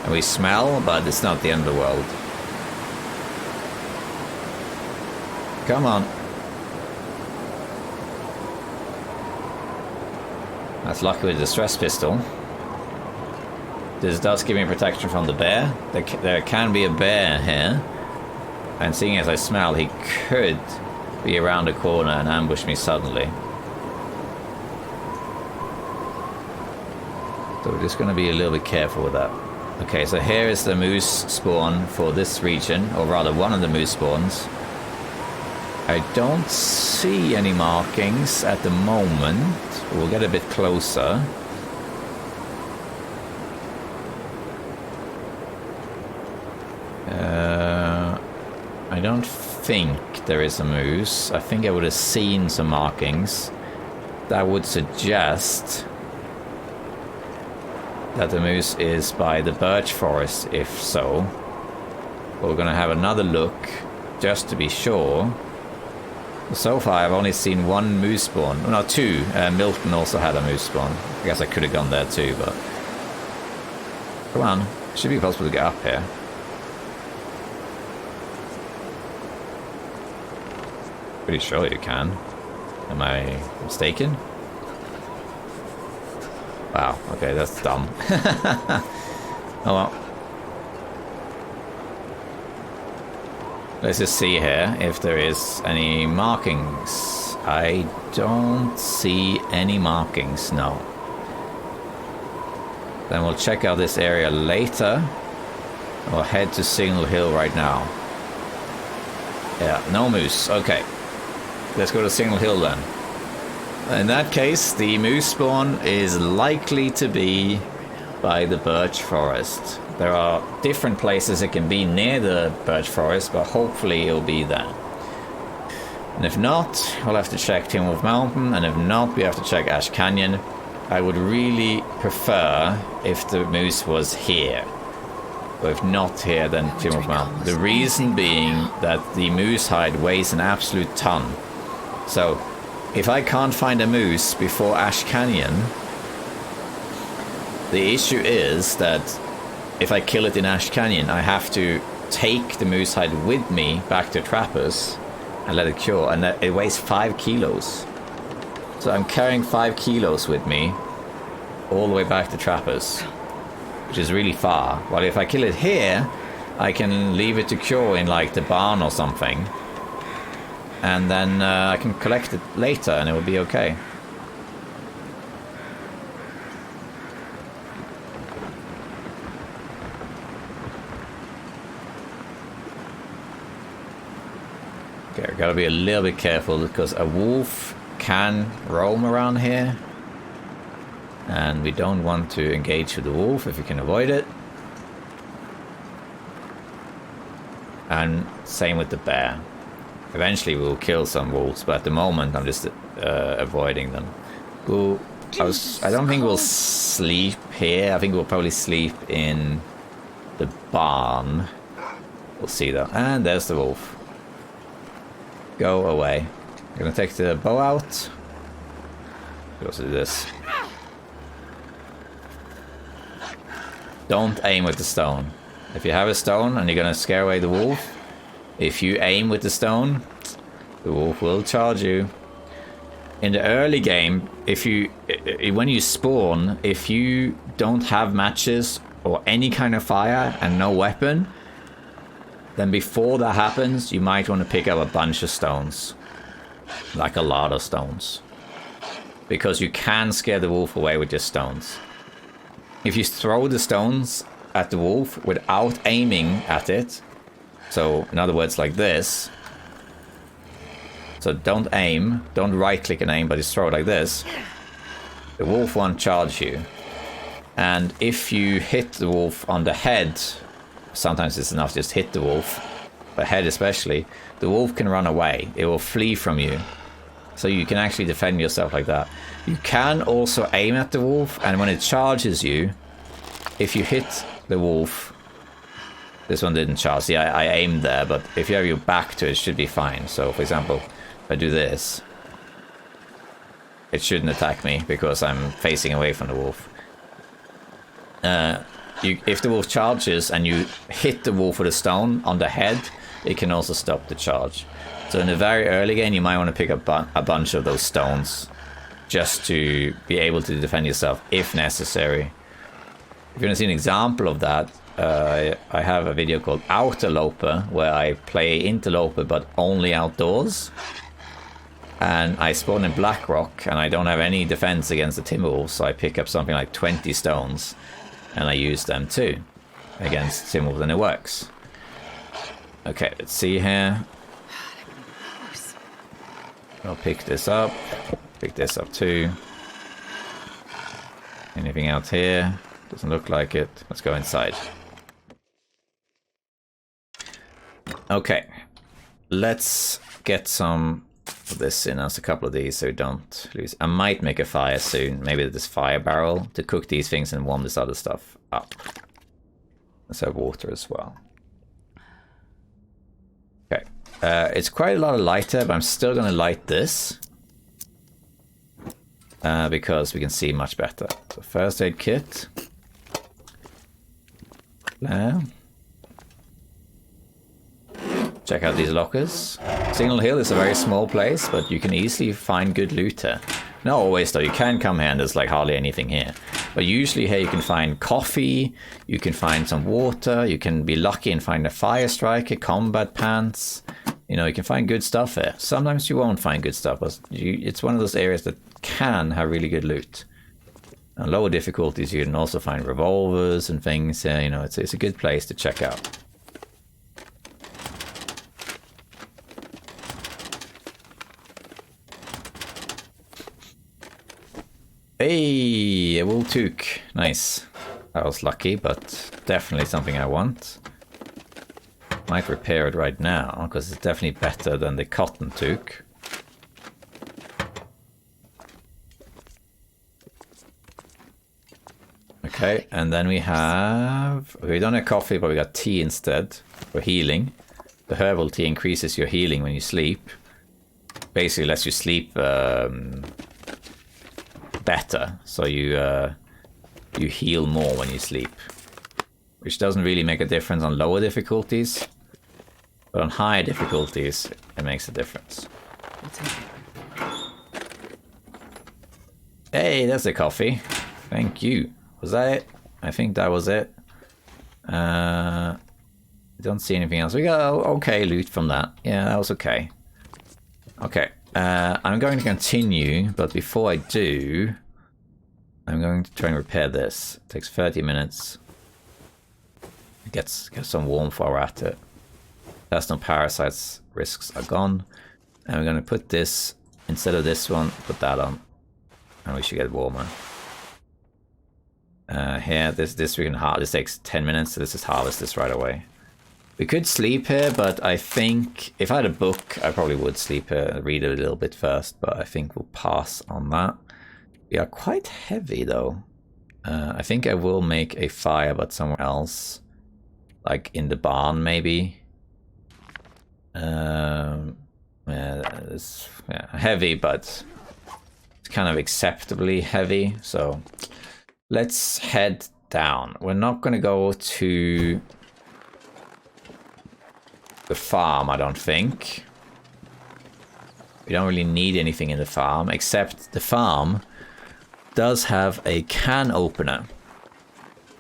And we smell, but it's not the end of the world. Come on. That's lucky with the distress pistol. This does give me protection from the bear. There can be a bear here. And seeing as I smell, he could be around the corner and ambush me suddenly. So we're just going to be a little bit careful with that. Okay, so here is the moose spawn for this region, or rather one of the moose spawns. I don't see any markings at the moment. We'll get a bit closer. I don't think there is a moose. I think I would have seen some markings. That would suggest that the moose is by the birch forest, if so. But we're going to have another look just to be sure. So far I've only seen one moose spawn. Well, no, two. Milton also had a moose spawn. I guess I could have gone there too, but... Come on. It should be possible to get up here. Pretty sure you can. Am I mistaken? Wow, okay, that's dumb. Oh well. Let's just see here if there is any markings. I don't see any markings, no. Then we'll check out this area later. We'll head to Signal Hill right now. Yeah, no moose, okay. Let's go to Signal Hill then. In that case, the moose spawn is likely to be by the birch forest. There are different places it can be near the birch forest, but hopefully it'll be there. And if not, we'll have to check Timberwolf Mountain, and if not, we have to check Ash Canyon. I would really prefer if the moose was here. But if not here, then Timberwolf Mountain. The reason being that the moose hide weighs an absolute ton. So if I can't find a moose before Ash Canyon, the issue is that if I kill it in Ash Canyon, I have to take the moose hide with me back to Trappers and let it cure, and it weighs 5 kilos. So I'm carrying 5 kilos with me all the way back to Trappers, which is really far. While if I kill it here, I can leave it to cure in like the barn or something, and then I can collect it later and it will be okay. Okay, gotta be a little bit careful because a wolf can roam around here, and we don't want to engage with the wolf if we can avoid it. And same with the bear. Eventually we'll kill some wolves, but at the moment I'm just avoiding them. I don't think we'll sleep here. I think we'll probably sleep in the barn. We'll see though. And there's the wolf. Go away. I'm gonna take the bow out. We also do this. Don't aim with the stone. If you have a stone and you're gonna scare away the wolf, if you aim with the stone, the wolf will charge you. In the early game, when you spawn, if you don't have matches or any kind of fire and no weapon, then before that happens, you might want to pick up a bunch of stones. Like a lot of stones. Because you can scare the wolf away with just stones. If you throw the stones at the wolf without aiming at it, so in other words like this, so don't aim, don't right click and aim, but just throw it like this, the wolf won't charge you. And if you hit the wolf on the head, sometimes it's enough to just hit the wolf, but head especially, the wolf can run away, it will flee from you. So you can actually defend yourself like that. You can also aim at the wolf, and when it charges you, if you hit the wolf, this one didn't charge. See, I aimed there, but if you have your back to it, it should be fine. So, for example, if I do this, it shouldn't attack me because I'm facing away from the wolf. If the wolf charges and you hit the wolf with a stone on the head, it can also stop the charge. So in the very early game, you might want to pick up a bunch of those stones just to be able to defend yourself if necessary. If you want to see an example of that, I have a video called Outerloper where I play Interloper but only outdoors. And I spawn in Blackrock and I don't have any defense against the Timberwolves, so I pick up something like 20 stones and I use them too against Timberwolves, and it works. Okay, let's see here. I'll pick this up too. Anything out here? Doesn't look like it. Let's go inside. Okay, let's get some of this in us, a couple of these, so we don't lose. I might make a fire soon, maybe this fire barrel to cook these things and warm this other stuff up. Let's have water as well. Okay, it's quite a lot of lighter, but I'm still going to light this because we can see much better. So first aid kit. There. Check out these lockers. Signal Hill is a very small place, but you can easily find good loot here. Not always though, you can come here and there's like hardly anything here. But usually here you can find coffee, you can find some water, you can be lucky and find a fire striker, combat pants. You know, you can find good stuff here. Sometimes you won't find good stuff, but it's one of those areas that can have really good loot. On lower difficulties you can also find revolvers and things here, you know, it's a good place to check out. Hey, a wool toque. Nice. I was lucky, but definitely something I want. Might repair it right now, because it's definitely better than the cotton toque. Okay, and then we don't have coffee, but we got tea instead for healing. The herbal tea increases your healing when you sleep. basically lets you sleep better, so you heal more when you sleep, which doesn't really make a difference on lower difficulties, but on higher difficulties it makes a difference. Hey, there's the coffee. Thank you. Was that it? I think that was it. Don't see anything else. We got okay loot from that. Yeah, that was okay. Okay, I'm going to continue, but before I do, I'm going to try and repair this. It takes 30 minutes. Get some warmth while we're at it. Personal parasites risks are gone. And we're going to put this, instead of this one, put that on. And we should get warmer. Here, this we can harvest. This takes 10 minutes, so let's just harvest this right away. We could sleep here, but I think if I had a book, I probably would sleep here and read it a little bit first, but I think we'll pass on that. We are quite heavy though. I think I will make a fire, but somewhere else. Like in the barn, maybe. Yeah, it's heavy, but it's kind of acceptably heavy, so let's head down. We're not going to go to the farm, I don't think. We don't really need anything in the farm, except the farm does have a can opener,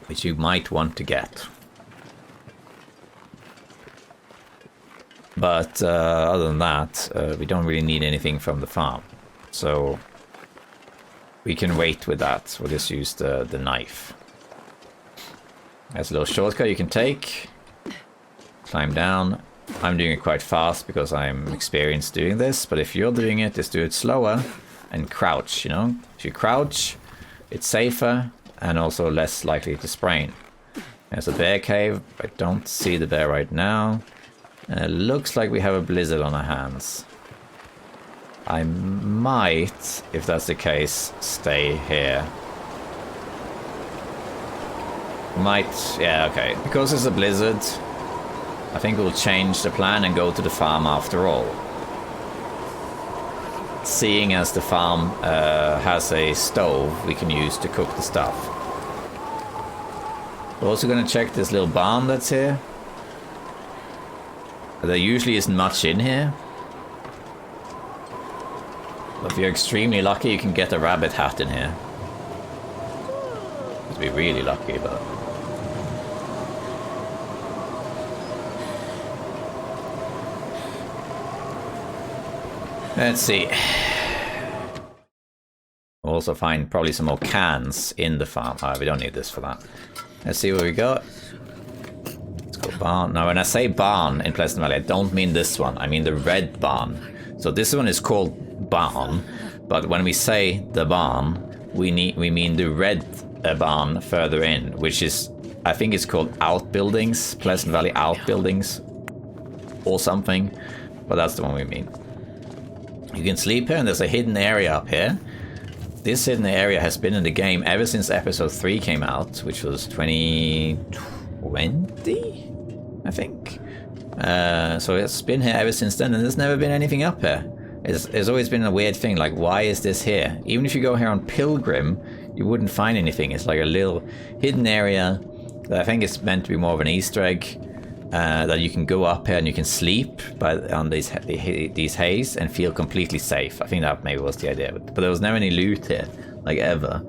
which you might want to get. But other than that, we don't really need anything from the farm. So we can wait with that. We'll just use the knife. There's a little shortcut you can take. Climb down. I'm doing it quite fast because I'm experienced doing this, but if you're doing it, just do it slower and crouch, you know? If you crouch, it's safer and also less likely to sprain. There's a bear cave. I don't see the bear right now. And it looks like we have a blizzard on our hands. I might, if that's the case, stay here. Might, yeah, okay. Because it's a blizzard, I think we'll change the plan and go to the farm after all. Seeing as the farm has a stove we can use to cook the stuff. We're also going to check this little barn that's here. There usually isn't much in here. But if you're extremely lucky, you can get a rabbit hat in here. You'd be really lucky, but... Let's see. We'll also find probably some more cans in the farm. We don't need this for that. Let's see what we got. Let's go barn. Now, when I say barn in Pleasant Valley, I don't mean this one. I mean the red barn. So this one is called barn, but when we say the barn, we mean the red barn further in, which is, I think it's called Outbuildings, Pleasant Valley Outbuildings, or something. But that's the one we mean. You can sleep here, and there's a hidden area up here. This hidden area has been in the game ever since episode 3 came out, which was 2020, I think. So it's been here ever since then, and there's never been anything up here. It's always been a weird thing, like, why is this here? Even if you go here on Pilgrim, you wouldn't find anything. It's like a little hidden area that I think is meant to be more of an Easter egg. That you can go up here and you can sleep on these haze and feel completely safe. I think that maybe was the idea, but there was never any loot here, like ever.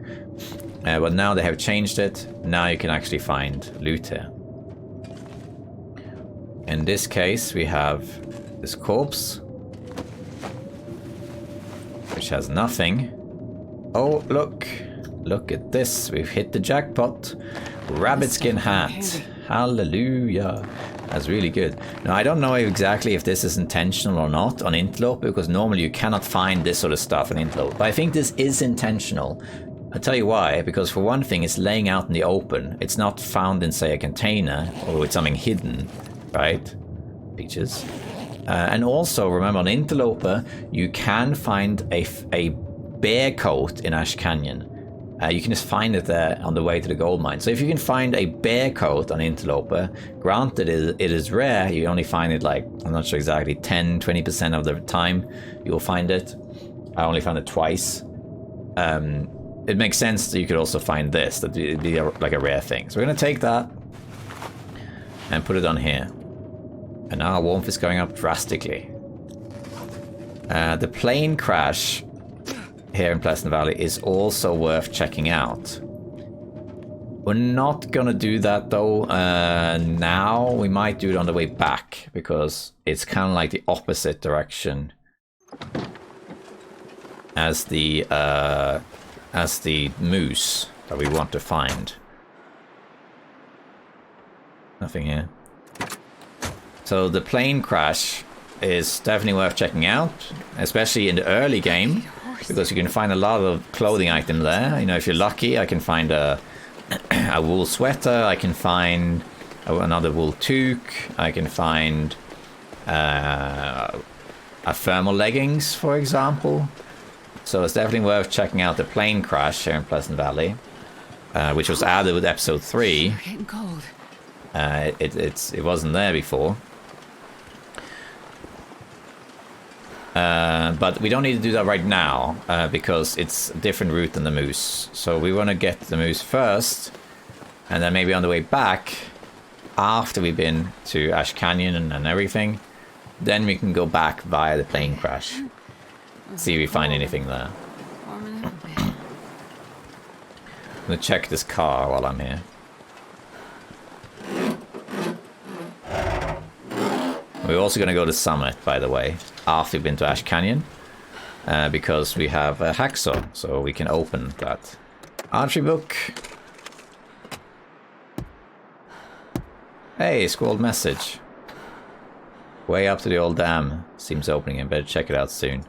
But now they have changed it. Now you can actually find loot here. In this case, we have this corpse, which has nothing. Oh, look at this! We've hit the jackpot. Rabbit skin hat. Hallelujah. That's really good. Now, I don't know exactly if this is intentional or not on Interlope, because normally you cannot find this sort of stuff on Interlope. But I think this is intentional. I'll tell you why. Because for one thing, it's laying out in the open. It's not found in, say, a container or with something hidden, right? Peaches. And also, remember, on Interloper, you can find a bear coat in Ash Canyon. You can just find it there on the way to the gold mine. So if you can find a bear coat on Interloper, granted it is rare, you only find it like, I'm not sure exactly, 10-20% of the time you'll find it. I only found it twice. It makes sense that you could also find this, that it'd be like a rare thing. So we're going to take that and put it on here. And now our warmth is going up drastically. The plane crash here in Pleasant Valley is also worth checking out. We're not gonna do that though now. We might do it on the way back because it's kind of like the opposite direction as the moose that we want to find. Nothing here. So the plane crash is definitely worth checking out, especially in the early game, because you can find a lot of clothing items there. You know, if you're lucky, I can find a wool sweater, I can find another wool toque, I can find a thermal leggings, for example. So it's definitely worth checking out the plane crash here in Pleasant Valley, which was added with episode 3. Getting cold. It wasn't there before. But we don't need to do that right now because it's a different route than the moose. So we want to get the moose first, and then maybe on the way back, after we've been to Ash Canyon and everything, then we can go back via the plane crash. See if we find anything there. I'm gonna check this car while I'm here. We're also gonna go to Summit, by the way, after we've been to Ash Canyon, because we have a hacksaw, so we can open that archery book. Hey, scrolled message. Way up to the old dam. Seems opening, and better check it out soon.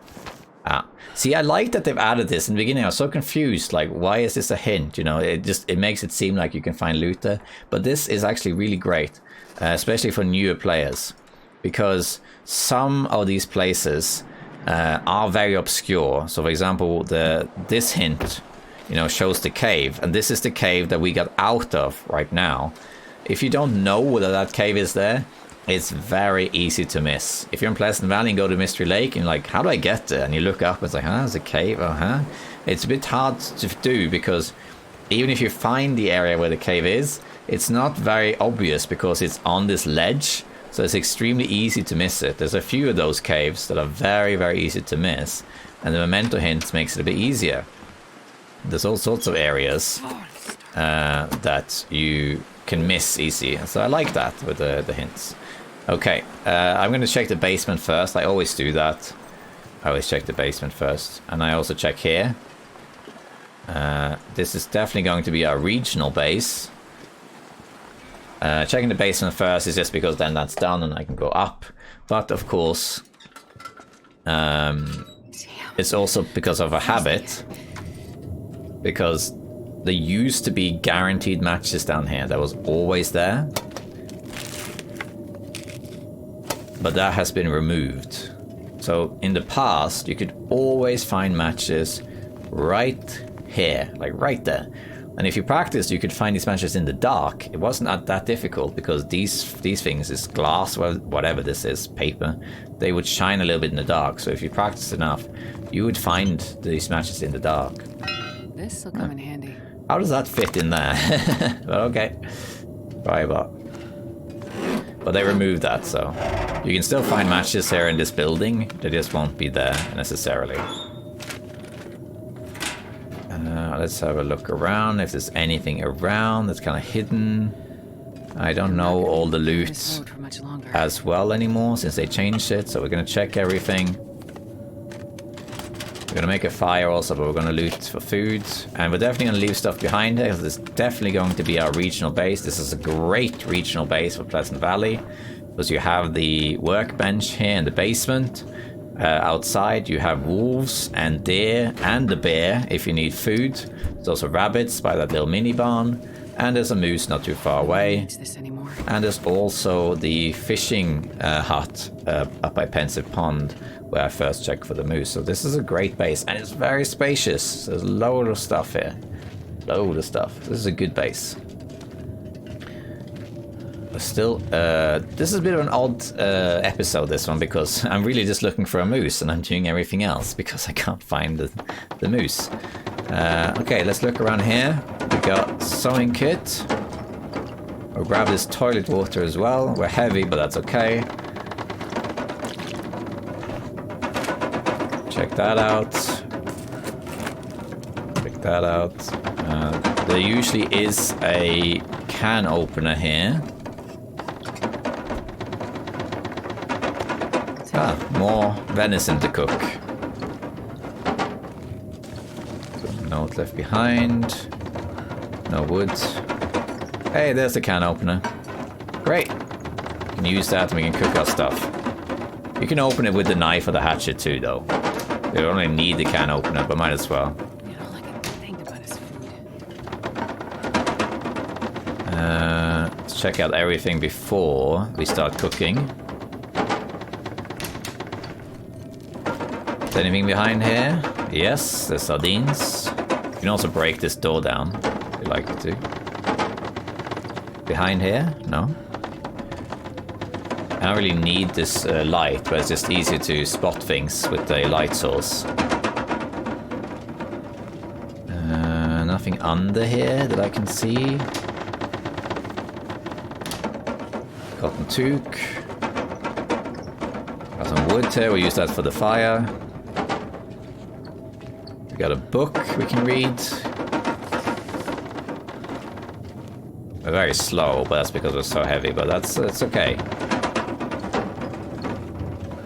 Ah, see, I like that they've added this. In the beginning I was so confused, like, why is this a hint? You know, it makes it seem like you can find loot there. But this is actually really great, especially for newer players, because some of these places are very obscure. So for example, this hint, you know, shows the cave, and this is the cave that we got out of right now. If you don't know whether that cave is there, it's very easy to miss. If you're in Pleasant Valley and go to Mystery Lake and you're like, how do I get there? And you look up and it's like, there's a cave, It's a bit hard to do, because even if you find the area where the cave is, it's not very obvious because it's on this ledge. So it's extremely easy to miss it. There's a few of those caves that are very, very easy to miss, and the memento hints makes it a bit easier. There's all sorts of areas that you can miss easy. So I like that with the hints. Okay, I'm going to check the basement first. I always do that. I always check the basement first. And I also check here. This is definitely going to be our regional base. Checking the basement first is just because then that's done and I can go up. But of course, it's also because of a habit. Because there used to be guaranteed matches down here. That was always there. But that has been removed. So in the past, you could always find matches right here, like right there. And if you practiced, you could find these matches in the dark. It wasn't that difficult because these things, this glass, whatever this is, paper, they would shine a little bit in the dark. So if you practiced enough, you would find these matches in the dark. This will come in handy. How does that fit in there? But okay. Right, but they removed that, so you can still find matches here in this building. They just won't be there necessarily. Let's have a look around if there's anything around that's kind of hidden. I don't know all the loot as well anymore since they changed it, so we're going to check everything. We're going to make a fire also, but we're going to loot for food. And we're definitely going to leave stuff behind here, because it's definitely going to be our regional base. This is a great regional base for Pleasant Valley, because you have the workbench here in the basement. Outside you have wolves and deer and the bear if you need food. There's also rabbits by that little mini barn. And there's a moose not too far away. And there's also the fishing hut up by Pensive Pond, where I first checked for the moose. So this is a great base, and it's very spacious. There's a load of stuff here. Load of stuff. This is a good base. But still, this is a bit of an odd episode, this one, because I'm really just looking for a moose and I'm doing everything else because I can't find the moose. Okay, let's look around here. We got sewing kit. We'll grab this toilet water as well. We're heavy, but that's okay. Check that out. Check that out. There usually is a can opener here. Ah, more venison to cook. Note left behind. No wood. Hey, there's the can opener. Great. We can use that and we can cook our stuff. You can open it with the knife or the hatchet too, though. You only need the can opener, but might as well. You know, like a thing about his food. Let's check out everything before we start cooking. Is there anything behind here? Yes, there's sardines. You can also break this door down if you'd like to. Behind here? No? I don't really need this light, but it's just easier to spot things with the light source. Nothing under here that I can see. Cotton toque. Got some wood here, we'll use that for the fire. We got a book we can read. We're very slow, but that's because we're so heavy, but that's okay.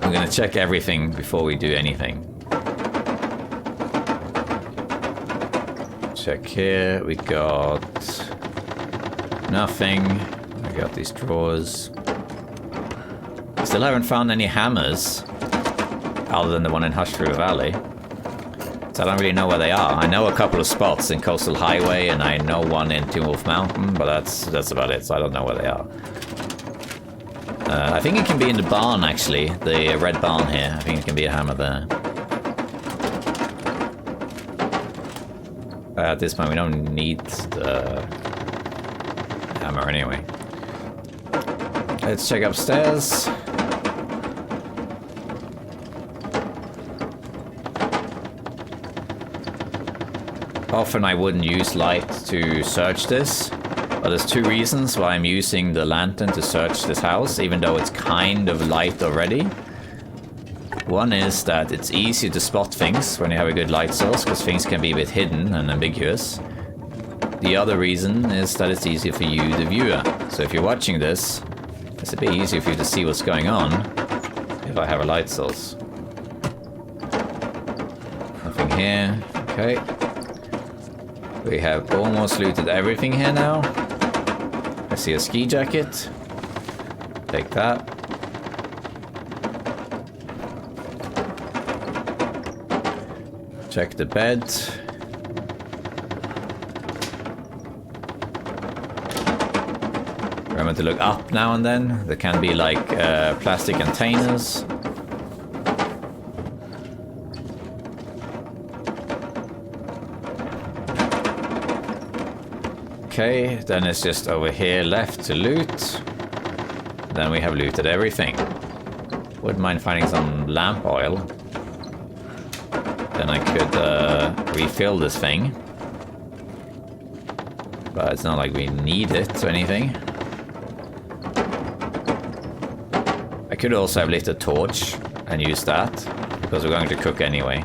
I'm gonna check everything before we do anything. Check here, we got nothing. We got these drawers. Still haven't found any hammers, other than the one in Schryver Valley. So I don't really know where they are. I know a couple of spots in Coastal Highway, and I know one in Two Wolf Mountain, but that's about it, so I don't know where they are. I think it can be in the barn, actually. The red barn here. I think it can be a hammer there. At this point, we don't need the hammer anyway. Let's check upstairs. Often I wouldn't use light to search this, but there's two reasons why I'm using the lantern to search this house, even though it's kind of light already. One is that it's easier to spot things when you have a good light source, because things can be a bit hidden and ambiguous. The other reason is that it's easier for you, the viewer. So if you're watching this, it's a bit easier for you to see what's going on if I have a light source. Nothing here. Okay. We have almost looted everything here now. I see a ski jacket. Take that. Check the bed. Remember to look up now and then. There can be like plastic containers. Okay, then it's just over here left to loot. Then we have looted everything. Wouldn't mind finding some lamp oil. Then I could refill this thing. But it's not like we need it or anything. I could also have lit a torch and use that, because we're going to cook anyway.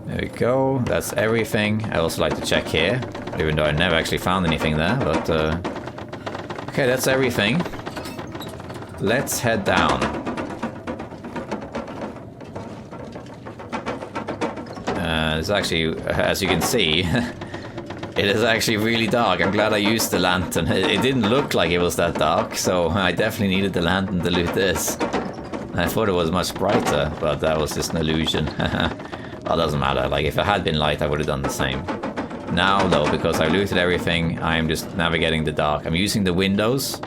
There we go, that's everything. I also like to check here, even though I never actually found anything there, but okay, that's everything. Let's head down. It's actually, as you can see, it is actually really dark. I'm glad I used the lantern. It didn't look like it was that dark, so I definitely needed the lantern to loot this. I thought it was much brighter, but that was just an illusion. Well, it doesn't matter. Like, if it had been light, I would have done the same. Now, though, because I looted everything, I'm just navigating the dark. I'm using the windows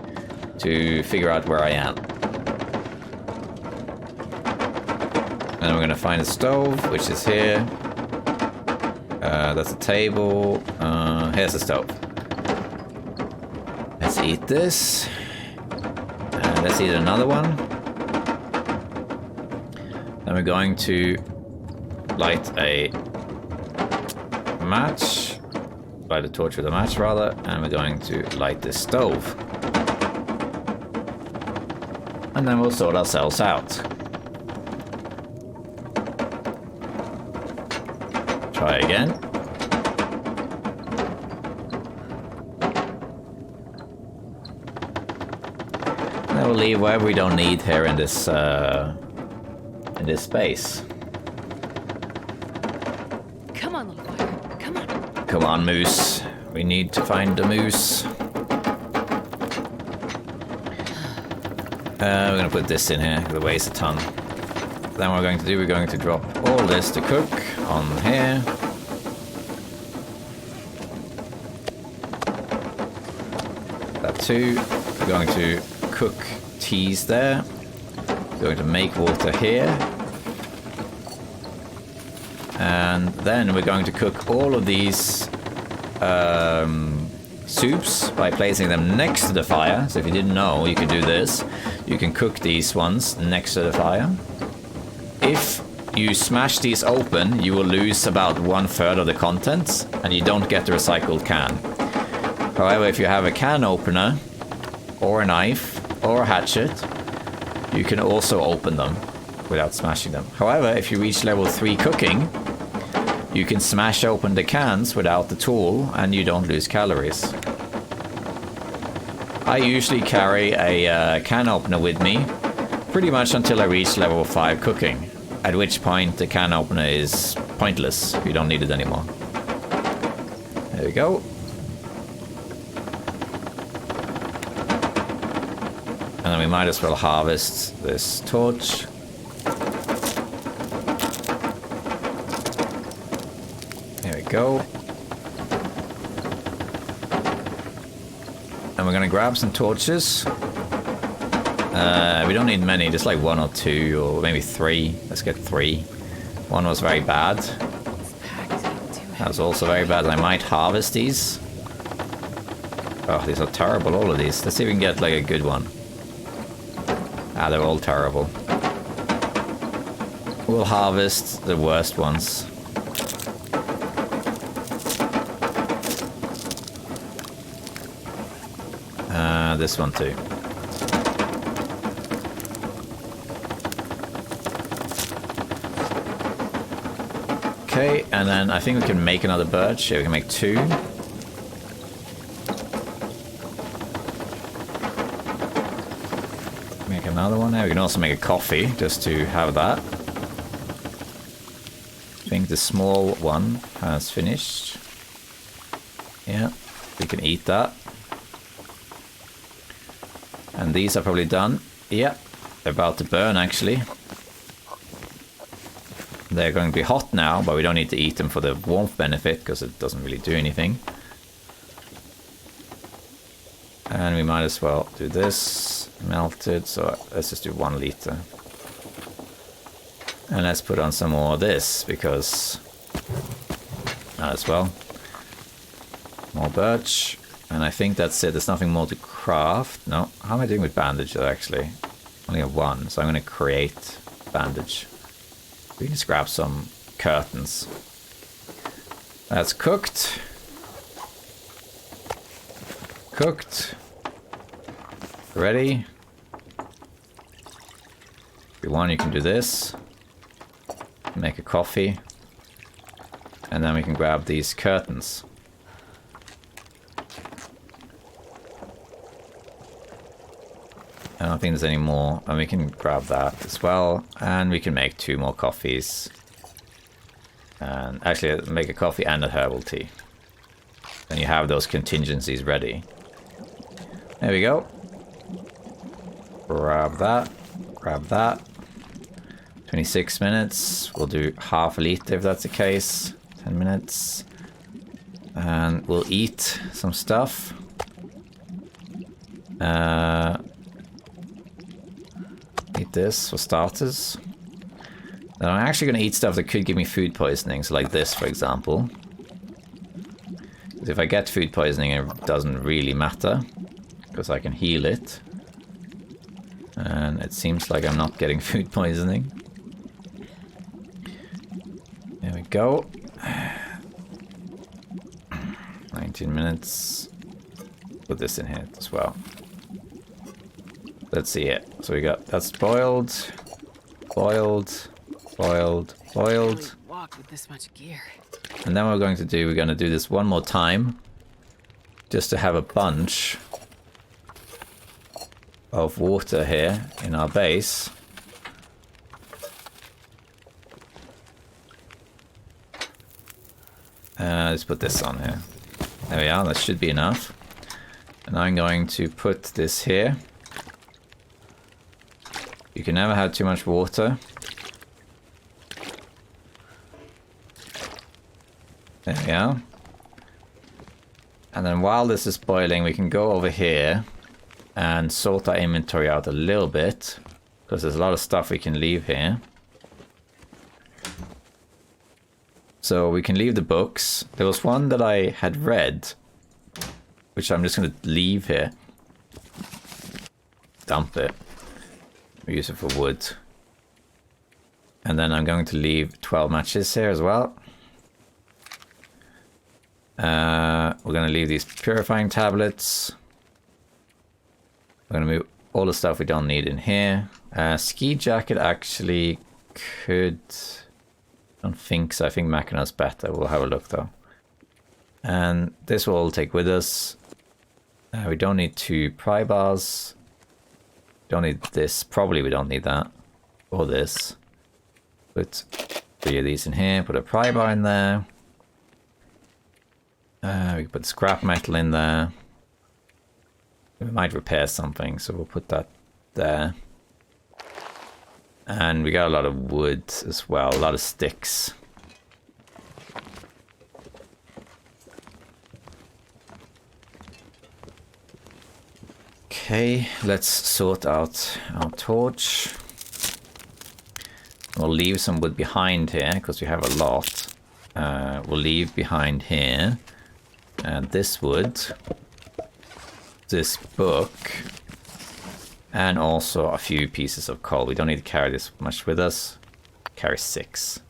to figure out where I am. And we're gonna find a stove, which is here. That's a table. Here's the stove. Let's eat this. Let's eat another one. Then we're going to light a match. Light a torch with a match, rather. And we're going to light this stove. And then we'll sort ourselves out. Try again. Then we'll leave whatever we don't need here in this space. Come on, little boy. Come on. Come on, moose. We need to find the moose. We're going to put this in here, because it weighs a ton. Then what we're going to do, we're going to drop all this to cook on here. That too. We're going to cook teas there. We're going to make water here. And then we're going to cook all of these soups by placing them next to the fire. So if you didn't know, you could do this. You can cook these ones next to the fire. If you smash these open, you will lose about 1/3 of the contents, and you don't get the recycled can. However, if you have a can opener, or a knife, or a hatchet, you can also open them without smashing them. However, if you reach level 3 cooking, you can smash open the cans without the tool, and you don't lose calories. I usually carry a can opener with me, pretty much until I reach level 5 cooking, at which point the can opener is pointless. You don't need it anymore. There we go. And then we might as well harvest this torch. There we go. And we're going to grab some torches. We don't need many, just like 1 or 2 or maybe 3. Let's get 3. 1 was very bad. That was also very bad. I might harvest these. Oh, these are terrible, all of these. Let's see if we can get like a good one. Ah, they're all terrible. We'll harvest the worst ones. This one too. Okay, and then I think we can make another birch. Yeah, we can make 2. Make another one there. We can also make a coffee, just to have that. I think the small one has finished. Yeah, we can eat that. And these are probably done. Yeah, they're about to burn actually. They're going to be hot now, but we don't need to eat them for the warmth benefit, because it doesn't really do anything. And we might as well do this. Melted, so let's just do 1 liter. And let's put on some more of this, because... as well. More birch. And I think that's it. There's nothing more to craft. No. How am I doing with bandage, actually? Only have 1, so I'm going to create bandage. We can just grab some curtains. That's cooked. Cooked. Ready. If you want, you can do this. Make a coffee. And then we can grab these curtains. I don't think there's any more, and we can grab that as well, and we can make 2 more coffees. And actually, make a coffee and a herbal tea. Then you have those contingencies ready. There we go. Grab that, grab that. 26 minutes, we'll do half a liter if that's the case. 10 minutes. And we'll eat some stuff. Eat this for starters. Now I'm actually going to eat stuff that could give me food poisoning, so like this, for example. If I get food poisoning, it doesn't really matter, because I can heal it. And it seems like I'm not getting food poisoning. There we go. 19 minutes. Put this in here as well. Let's see it. So we got that's boiled, boiled, boiled, boiled. Walk with this much gear. And then what we're going to do this one more time, just to have a bunch of water here in our base. Let's put this on here. There we are, that should be enough. And I'm going to put this here. You can never have too much water. There we are. And then while this is boiling, we can go over here and sort our inventory out a little bit, because there's a lot of stuff we can leave here. So we can leave the books. There was one that I had read, which I'm just going to leave here. Dump it. Use it for wood. And then I'm going to leave 12 matches here as well. We're going to leave these purifying tablets. We're going to move all the stuff we don't need in here. Ski jacket actually could... I don't think so. I think Machina's better. We'll have a look though. And this we'll all take with us. We don't need 2 pry bars. Don't need this. Probably we don't need that. Or this. Put 3 of these in here. Put a pry bar in there. We can put scrap metal in there. We might repair something, so we'll put that there. And we got a lot of wood as well, a lot of sticks. Okay, let's sort out our torch. We'll leave some wood behind here, because we have a lot. We'll leave behind here. And this wood. This book. And also a few pieces of coal. We don't need to carry this much with us. Carry 6.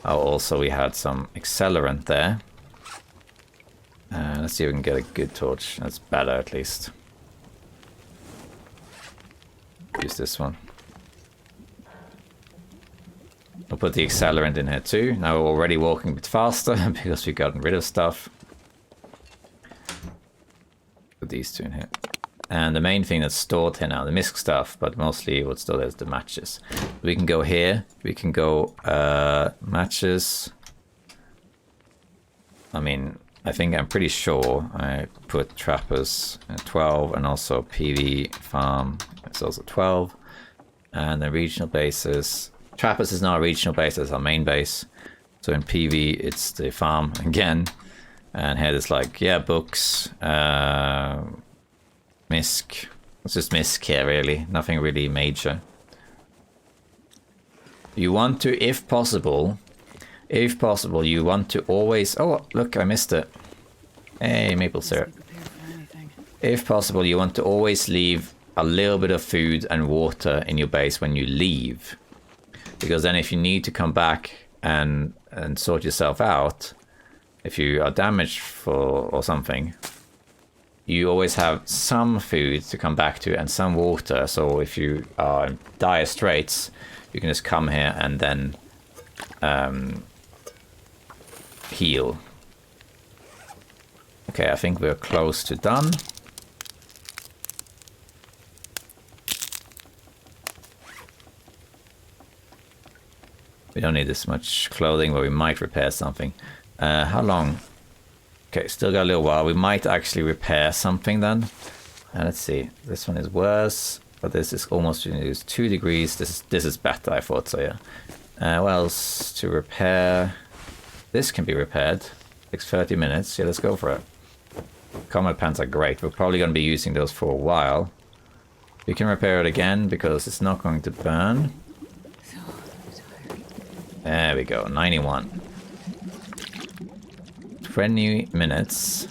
Oh, also we had some accelerant there. Let's see if we can get a good torch. That's better at least. Use this one. We'll put the accelerant in here too. Now we're already walking a bit faster because we've gotten rid of stuff. Put these 2 in here. And the main thing that's stored here now, the misc stuff, but mostly what's stored there is the matches. We can go here. We can go matches. I mean, I think I'm pretty sure I put trappers at 12 and also PV farm. It's also 12. And the regional bases. Trappers is not a regional base, it's our main base. So in PV, it's the farm again. And here there's like, yeah, books, misc. It's just misc here, really. Nothing really major. You want to, if possible, you want to always... Oh, look, I missed it. Hey, maple syrup. If possible, you want to always leave a little bit of food and water in your base when you leave. Because then if you need to come back and sort yourself out, if you are damaged or something, you always have some food to come back to and some water. So if you are in dire straits, you can just come here and then heal. Okay, I think we're close to done. We don't need this much clothing, but we might repair something. How long? Okay, still got a little while. We might actually repair something then. Let's see. This one is worse, but this is almost 2 degrees. This is better, I thought so, yeah. What else to repair? This can be repaired. Takes 30 minutes. Yeah, let's go for it. Combat pants are great. We're probably going to be using those for a while. We can repair it again because it's not going to burn. There we go, 91. 20 minutes.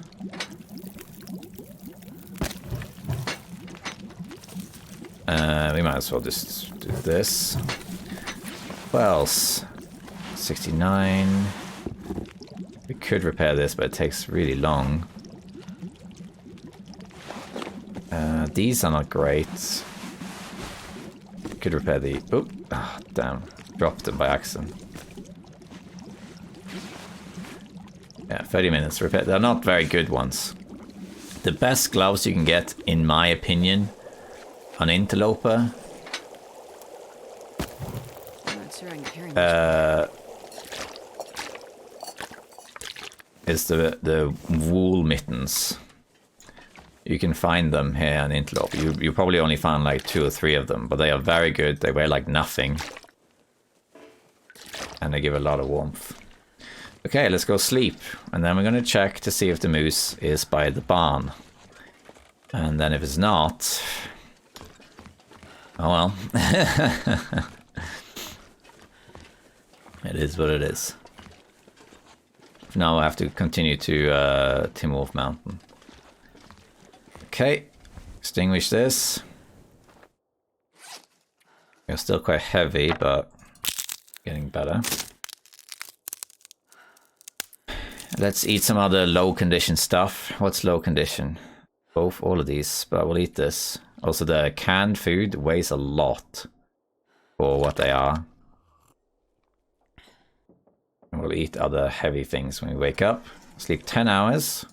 We might as well just do this. What else? 69. We could repair this, but it takes really long. These are not great. Could repair the... Oh, damn. Dropped them by accident. Yeah, 30 minutes repair. They're not very good ones. The best gloves you can get, in my opinion, on Interloper... I'm not sure I can carry much. Is the wool mittens. You can find them here on Interloper. You probably only found like 2 or 3 of them, but they are very good. They weigh like nothing. And they give a lot of warmth. Okay, let's go sleep. And then we're going to check to see if the moose is by the barn. And then if it's not... Oh well. It is what it is. Now I have to continue to Tim Wolf Mountain. Okay, extinguish this. It's still quite heavy, but getting better. Let's eat some other low condition stuff. What's low condition? All of these, but we'll eat this. Also, the canned food weighs a lot for what they are. And we'll eat other heavy things when we wake up. Sleep 10 hours.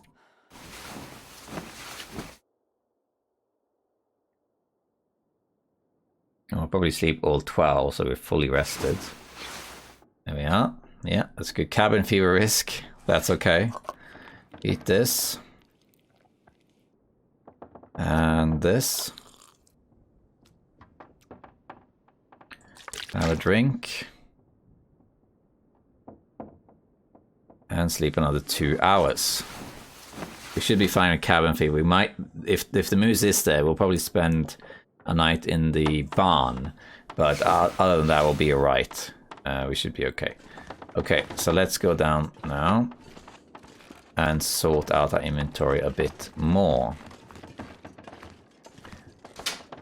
And we'll probably sleep all 12, so we're fully rested. There we are. Yeah, that's good. Cabin fever risk. That's okay. Eat this. And this. Have a drink. And sleep another 2 hours. We should be fine with cabin fever. We might, if the moose is there, we'll probably spend a night in the barn. But other than that, we'll be alright. We should be okay. Okay, so let's go down now. And sort out our inventory a bit more.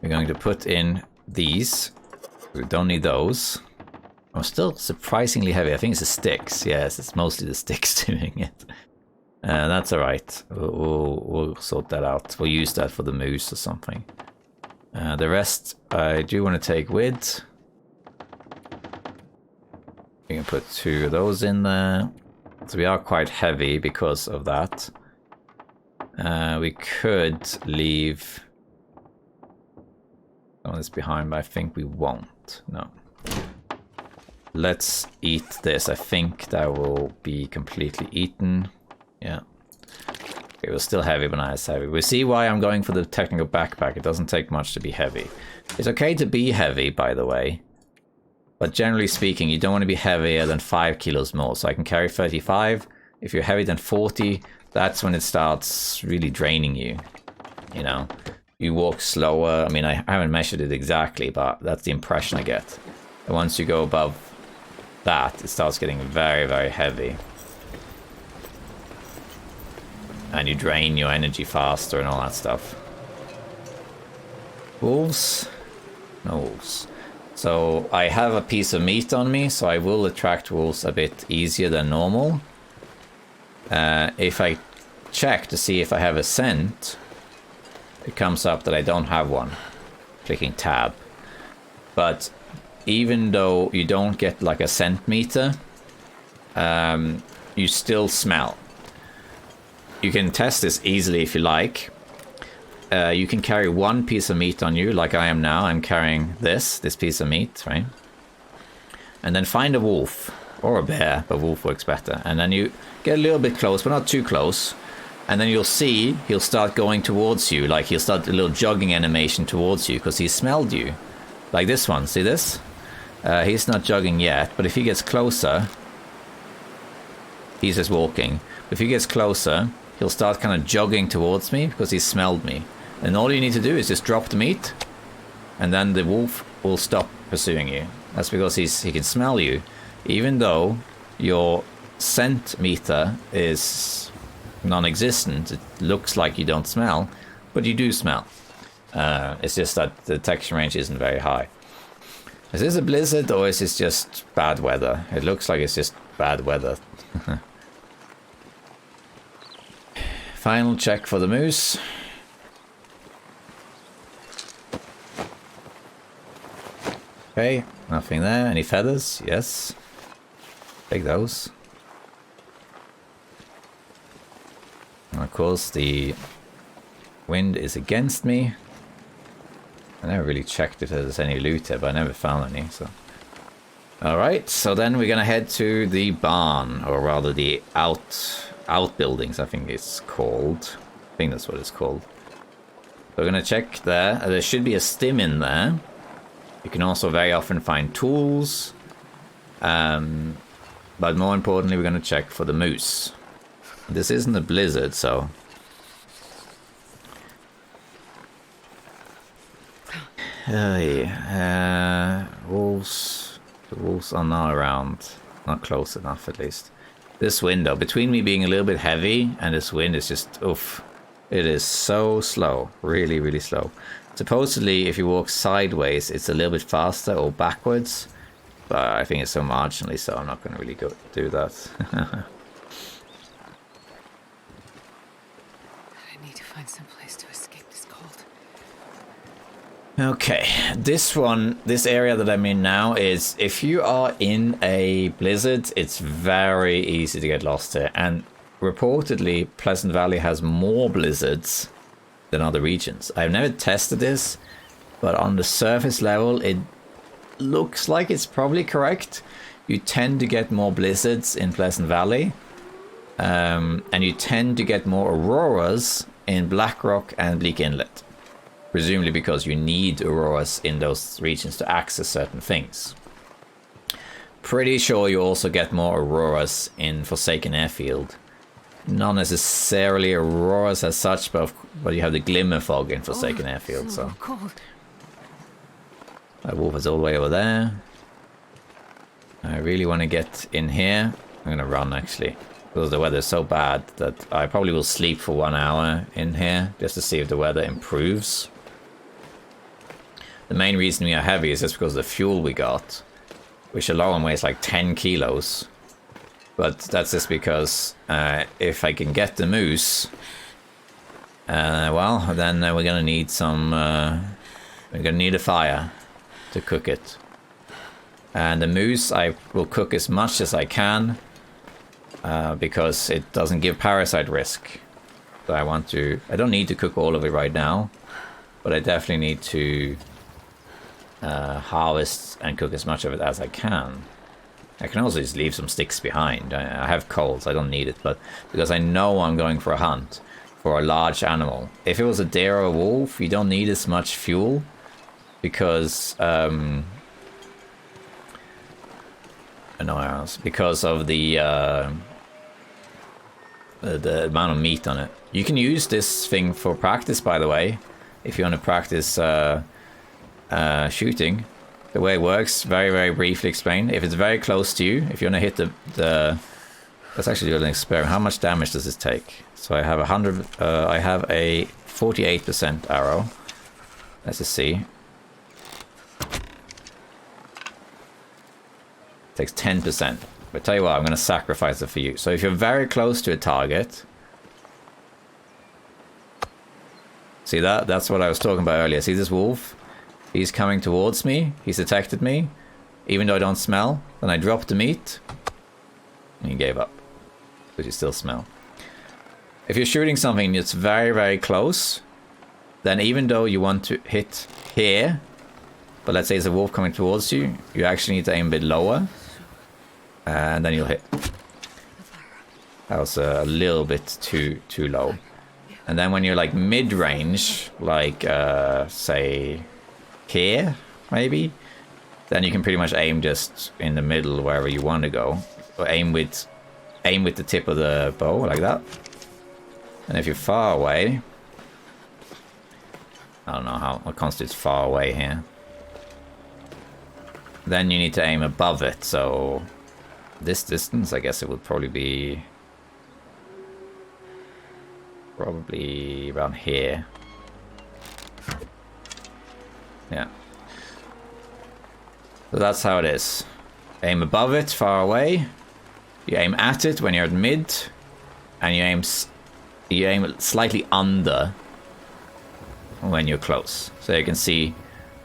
We're going to put in these. We don't need those. I'm still surprisingly heavy. I think it's the sticks. Yes, it's mostly the sticks doing it. That's alright. We'll sort that out. We'll use that for the moose or something. The rest I do want to take with. We can put 2 of those in there. So we are quite heavy because of that. We could leave some of this behind, but I think we won't. No. Let's eat this. I think that will be completely eaten. Yeah. It was still heavy, but not as heavy. We see why I'm going for the technical backpack. It doesn't take much to be heavy. It's okay to be heavy, by the way. But generally speaking, you don't want to be heavier than 5 kilos more. So I can carry 35. If you're heavier than 40, that's when it starts really draining you. You know, you walk slower. I mean, I haven't measured it exactly, but that's the impression I get. And once you go above that, it starts getting very, very heavy. And you drain your energy faster and all that stuff. Wolves? No wolves. So I have a piece of meat on me, so I will attract wolves a bit easier than normal. If I check to see if I have a scent, it comes up that I don't have one. Clicking tab. But even though you don't get like a scent meter, you still smell. You can test this easily if you like. You can carry 1 piece of meat on you, like I am now. I'm carrying this piece of meat, right? And then find a wolf, or a bear, but wolf works better. And then you get a little bit close, but not too close. And then you'll see he'll start going towards you, like he'll start a little jogging animation towards you, because he smelled you. Like this one, see this? He's not jogging yet, but if he gets closer, he's just walking. If he gets closer, he'll start kind of jogging towards me, because he smelled me. And all you need to do is just drop the meat, and then the wolf will stop pursuing you. That's because he can smell you. even though your scent meter is non-existent, it looks like you don't smell, but you do smell. It's just that the detection range isn't very high. Is this a blizzard or is this just bad weather? It looks like it's just bad weather. Final check for the moose. Okay, nothing there. Any feathers? Yes. Take those. And of course, the wind is against me. I never really checked if there's any loot here, but I never found any, so. Alright, so then we're gonna head to the barn, or rather the outbuildings, I think it's called. I think that's what it's called. We're gonna check there. There should be a stim in there. You can also very often find tools. But more importantly, we're gonna check for the moose. This isn't a blizzard, so... wolves. The wolves are not around. Not close enough, at least. This window, between me being a little bit heavy and this wind is just, oof. It is so slow. Really, really slow. Supposedly, if you walk sideways, it's a little bit faster or backwards. But I think it's so marginally, so I'm not going to really go do that. I need to find some place to escape this cold. Okay, this area that I'm in now is, if you are in a blizzard, it's very easy to get lost here. And reportedly, Pleasant Valley has more blizzards than other regions. I've never tested this, but on the surface level, it looks like it's probably correct. You tend to get more blizzards in Pleasant Valley, and you tend to get more auroras in Blackrock and Bleak Inlet. Presumably because you need auroras in those regions to access certain things. Pretty sure you also get more auroras in Forsaken Airfield. Not necessarily auroras as such, but you have the glimmer fog in Forsaken Airfield. So cold. That wolf is all the way over there. I really want to get in here. I'm gonna run actually, because the weather is so bad that I probably will sleep for 1 hour in here just to see if the weather improves. The main reason we are heavy is just because of the fuel we got, which alone weighs like 10 kilos. But that's just because if I can get the moose, well, then we're gonna need some. We're gonna need a fire to cook it. And the moose, I will cook as much as I can because it doesn't give parasite risk. So I don't need to cook all of it right now, but I definitely need to harvest and cook as much of it as I can. I can also just leave some sticks behind. I have coals, I don't need it, but because I know I'm going for a hunt for a large animal. If it was a deer or a wolf, you don't need as much fuel because because of the amount of meat on it. You can use this thing for practice, by the way, if you want to practice shooting. The way it works, very, very briefly explained. If it's very close to you, if you want to hit the let's actually do an experiment. How much damage does this take? So I have 100. I have a 48% arrow. Let's just see. It takes 10%. But tell you what, I'm going to sacrifice it for you. So if you're very close to a target, see that? That's what I was talking about earlier. See this wolf? He's coming towards me. He's detected me. Even though I don't smell. Then I drop the meat. And he gave up. But you still smell. If you're shooting something that's very, very close, then even though you want to hit here, but let's say it's a wolf coming towards you, you actually need to aim a bit lower. And then you'll hit. That was a little bit too low. And then when you're like mid-range, like say here, maybe, then you can pretty much aim just in the middle wherever you want to go, or aim with the tip of the bow like that. And if you're far away, I don't know what constitutes far away here, then you need to aim above it. So this distance, I guess it would probably be around here. Yeah. So that's how it is. Aim above it, far away. You aim at it when you're at mid, and you aim slightly under when you're close. So you can see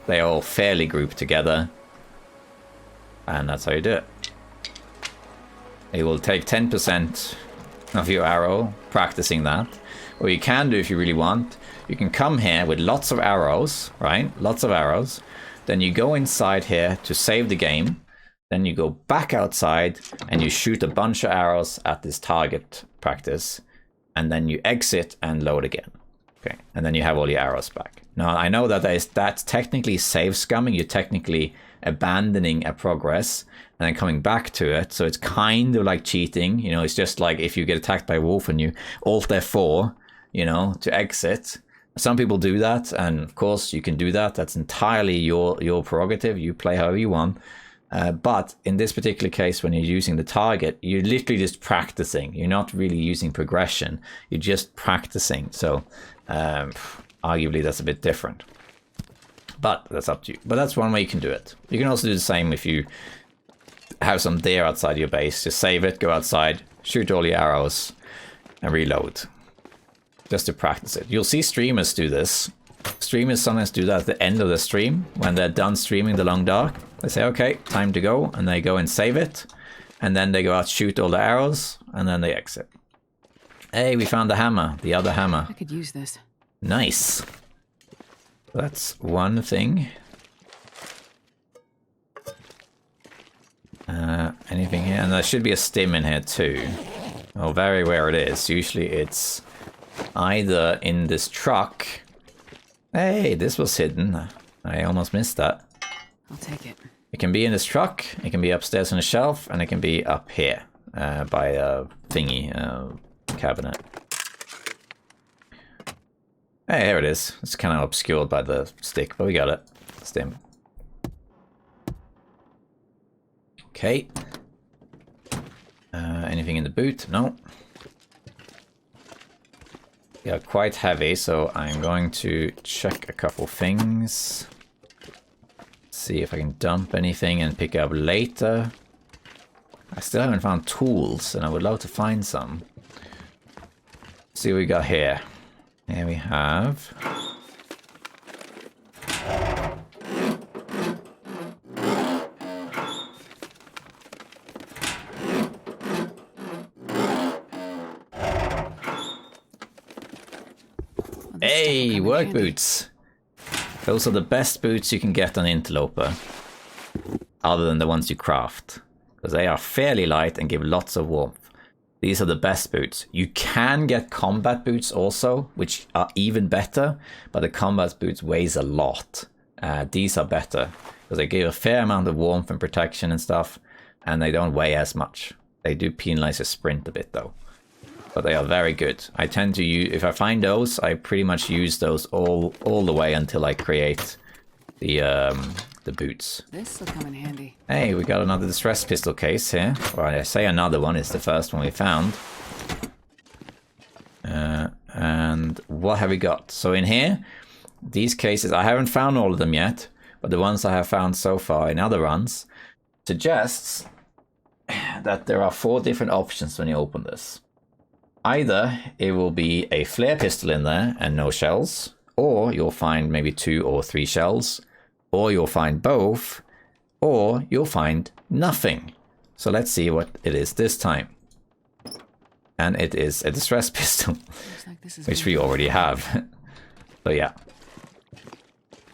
they're all fairly grouped together, and that's how you do it. It will take 10% of your arrow practicing that. What you can do if you really want, you can come here with lots of arrows, right? Lots of arrows. Then you go inside here to save the game. Then you go back outside and you shoot a bunch of arrows at this target practice. And then you exit and load again. Okay, and then you have all your arrows back. Now, I know that that's technically save scumming. You're technically abandoning a progress and then coming back to it. So it's kind of like cheating. You know, it's just like if you get attacked by a wolf and you Alt F4, you know, to exit. Some people do that, and of course you can do that. That's entirely your prerogative. You play however you want. But in this particular case, when you're using the target, you're literally just practicing. You're not really using progression. You're just practicing. So arguably that's a bit different. But that's up to you. But that's one way you can do it. You can also do the same if you have some deer outside your base. Just save it, go outside, shoot all your arrows, and reload. Just to practice it. You'll see streamers do this. Streamers sometimes do that at the end of the stream. When they're done streaming the Long Dark, they say, okay, time to go. And they go and save it. And then they go out, shoot all the arrows, and then they exit. Hey, we found the hammer. The other hammer. I could use this. Nice. That's one thing. Anything here? And there should be a stim in here too. Oh, very where it is. Usually it's either in this truck. Hey, this was hidden. I almost missed that. I'll take it. It can be in this truck, it can be upstairs on a shelf, and it can be up here by a thingy cabinet. Hey, here it is. It's kind of obscured by the stick, but we got it. Stim. Okay. Anything in the boot? No. Yeah, quite heavy, so I'm going to check a couple things. See if I can dump anything and pick up later. I still haven't found tools, and I would love to find some. Let's see what we got here. Here we have... Hey, work boots. Those are the best boots you can get on Interloper. Other than the ones you craft. Because they are fairly light and give lots of warmth. These are the best boots. You can get combat boots also, which are even better. But the combat boots weighs a lot. These are better. Because they give a fair amount of warmth and protection and stuff. And they don't weigh as much. They do penalize your sprint a bit though. But they are very good. I tend to use, if I find those, I pretty much use those all the way until I create the boots. This will come in handy. Hey, we got another distress pistol case here. Well, I say another one, it's the first one we found. And what have we got? So in here, these cases, I haven't found all of them yet, but the ones I have found so far in other runs suggests that there are 4 different options when you open this. Either it will be a flare pistol in there and no shells, or you'll find maybe 2 or 3 shells, or you'll find both, or you'll find nothing. So let's see what it is this time. And it is a distress pistol, like which we already have. So yeah.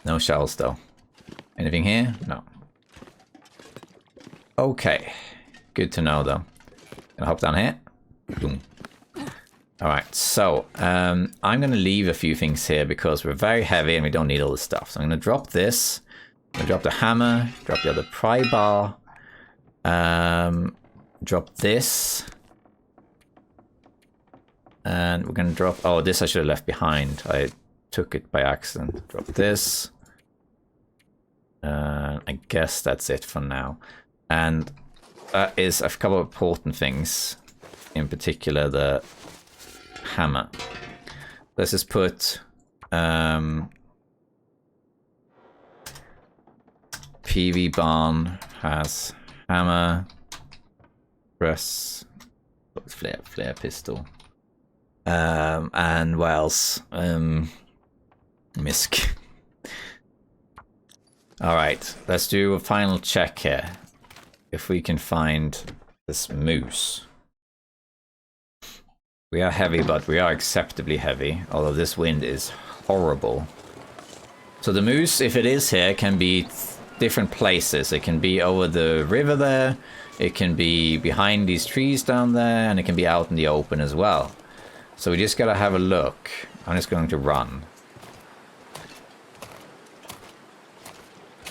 No shells though. Anything here? No. Okay. Good to know though. Gonna hop down here. Boom. Alright, so I'm going to leave a few things here because we're very heavy and we don't need all this stuff. So I'm going to drop this. I'm going to drop the hammer, drop the other pry bar, drop this. And we're going to drop... Oh, this I should have left behind. I took it by accident. Drop this. I guess that's it for now. And that is a couple of important things. In particular, the hammer. Let's just put PV barn has hammer, press, flare pistol, and what else? Misk. All right, let's do a final check here. If we can find this moose. We are heavy, but we are acceptably heavy, although this wind is horrible. So the moose, if it is here, can be different places. It can be over the river there, it can be behind these trees down there, and it can be out in the open as well. So we just gotta have a look. I'm just going to run.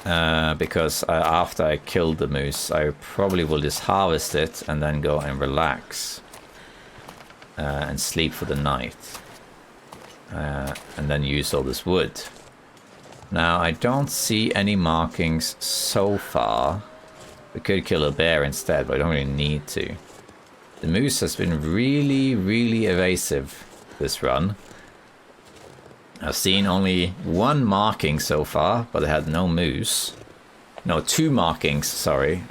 Because after I killed the moose, I probably will just harvest it and then go and relax. And sleep for the night. And then use all this wood. Now, I don't see any markings so far. We could kill a bear instead, but I don't really need to. The moose has been really, really evasive this run. I've seen only one marking so far, but I had no moose. No, 2 markings, sorry.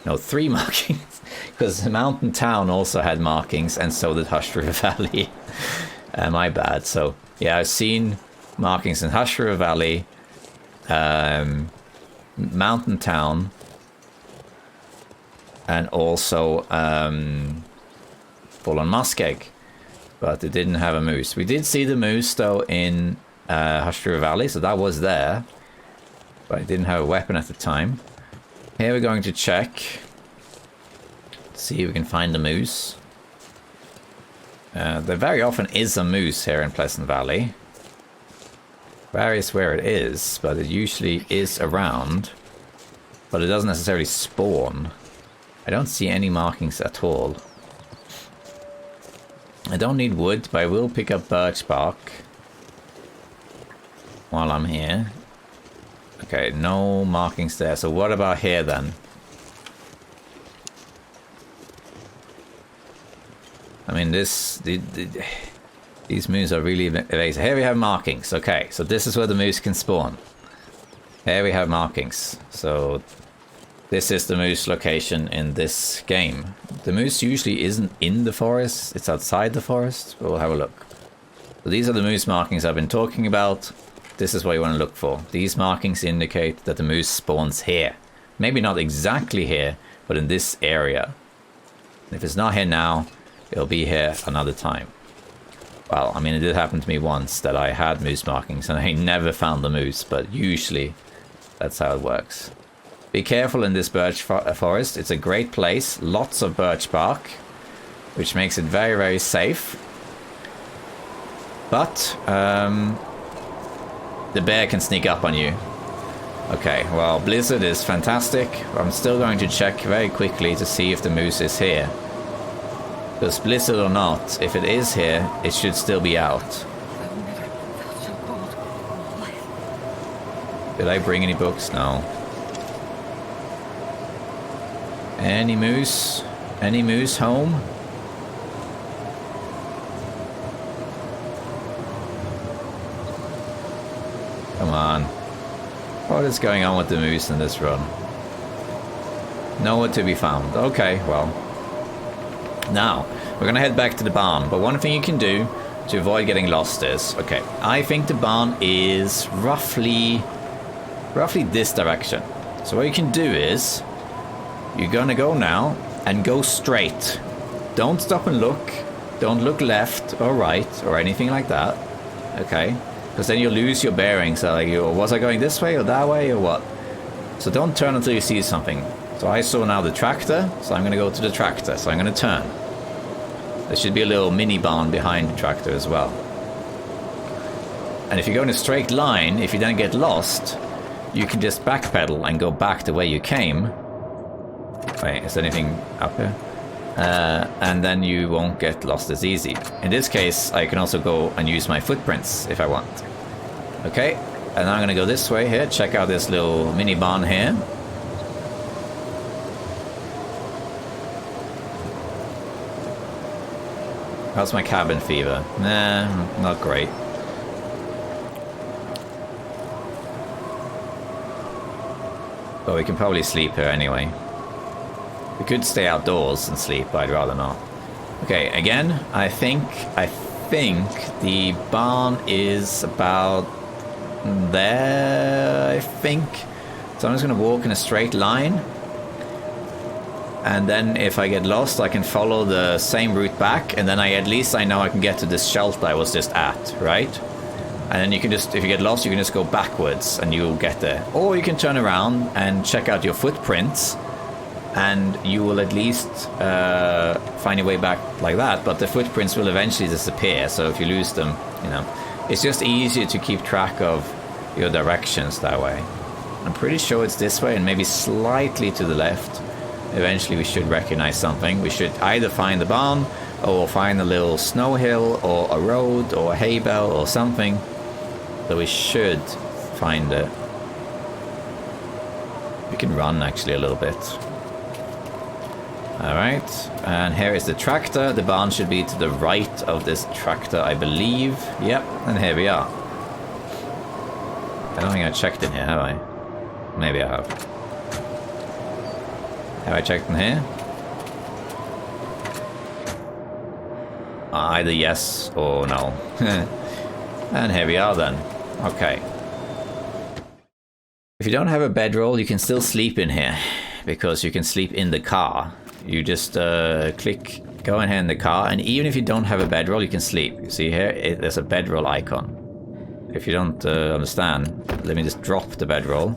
No, 3 markings. Because the mountain town also had markings, and so did Hush River Valley. My bad. So, yeah, I've seen markings in Hush River Valley, mountain town, and also Fallen Muskeg. But it didn't have a moose. We did see the moose, though, in Hush River Valley, so that was there. But it didn't have a weapon at the time. Here we're going to check. See if we can find the moose. There very often is a moose here in Pleasant Valley. Varies where it is, but it usually is around. But it doesn't necessarily spawn. I don't see any markings at all. I don't need wood, but I will pick up birch bark while I'm here. Okay, no markings there. So what about here then? I mean, these moose are really evasive. Here we have markings. Okay, so this is where the moose can spawn. Here we have markings. So this is the moose location in this game. The moose usually isn't in the forest. It's outside the forest. But we'll have a look. So these are the moose markings I've been talking about. This is what you want to look for. These markings indicate that the moose spawns here. Maybe not exactly here, but in this area. If it's not here now, it'll be here another time. Well, I mean, it did happen to me once that I had moose markings and I never found the moose, but usually that's how it works. Be careful in this birch forest. It's a great place. Lots of birch bark, which makes it very, very safe. But the bear can sneak up on you. Okay, well, Blizzard is fantastic. I'm still going to check very quickly to see if the moose is here. Because Blizzard or not, if it is here, it should still be out. Did I bring any books? No. Any moose? Any moose home? Come on. What is going on with the moose in this run? Nowhere to be found. Okay, well. Now, we're gonna head back to the barn, but one thing you can do to avoid getting lost is, okay, I think the barn is roughly this direction. So what you can do is, you're gonna go now and go straight. Don't stop and look. Don't look left or right or anything like that. Okay? Because then you'll lose your bearings. So like, was I going this way or that way or what? So don't turn until you see something. So I saw now the tractor, so I'm gonna go to the tractor. So I'm gonna turn. There should be a little mini barn behind the tractor as well. And if you go in a straight line, if you don't get lost, you can just backpedal and go back the way you came. Wait, is there anything up here? And then you won't get lost as easy. In this case, I can also go and use my footprints if I want. Okay, and I'm gonna go this way here. Check out this little mini barn here. How's my cabin fever? Nah, not great. But we can probably sleep here anyway. We could stay outdoors and sleep, but I'd rather not. Okay, again, I think the barn is about there, I think. So I'm just gonna walk in a straight line. And then if I get lost, I can follow the same route back, and then at least I know I can get to this shelter I was just at, right? And then you can just, if you get lost, you can just go backwards and you'll get there. Or you can turn around and check out your footprints, and you will at least find your way back like that, but the footprints will eventually disappear, so if you lose them, you know, it's just easier to keep track of your directions that way. I'm pretty sure it's this way and maybe slightly to the left. Eventually we should recognize something. We should either find the barn, or find a little snow hill, or a road, or a hay bale, or something. So we should find it. We can run actually a little bit. Alright, and here is the tractor. The barn should be to the right of this tractor, I believe. Yep, and here we are. I don't think I checked in here, have I? Maybe I have. Have I checked in here? Either yes or no. And here we are then. Okay. If you don't have a bedroll, you can still sleep in here, because you can sleep in the car. You just click, go in here in the car, and even if you don't have a bedroll, you can sleep. You see here, there's a bedroll icon. If you don't understand, let me just drop the bedroll.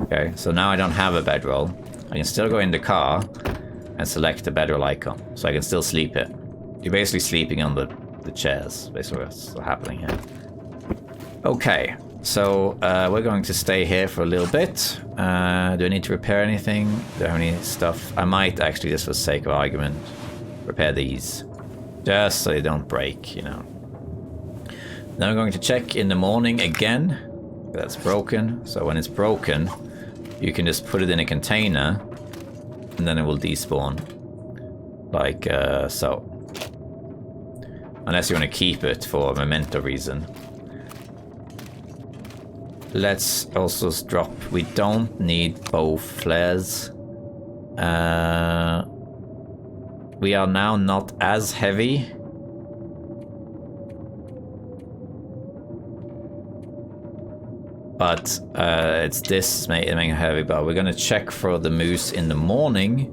Okay, so now I don't have a bedroll. I can still go in the car and select the bedroll icon, so I can still sleep here. You're basically sleeping on the chairs, basically what's happening here. Okay, so we're going to stay here for a little bit. Do I need to repair anything? Do I have any stuff? I might actually, just for sake of argument, repair these. Just so they don't break, you know. Then I'm going to check in the morning again. That's broken. So when it's broken, you can just put it in a container, and then it will despawn. Like so. Unless you want to keep it for a memento reason. Let's also drop. We don't need both flares. We are now not as heavy. But it's this making heavy. But we're gonna check for the moose in the morning.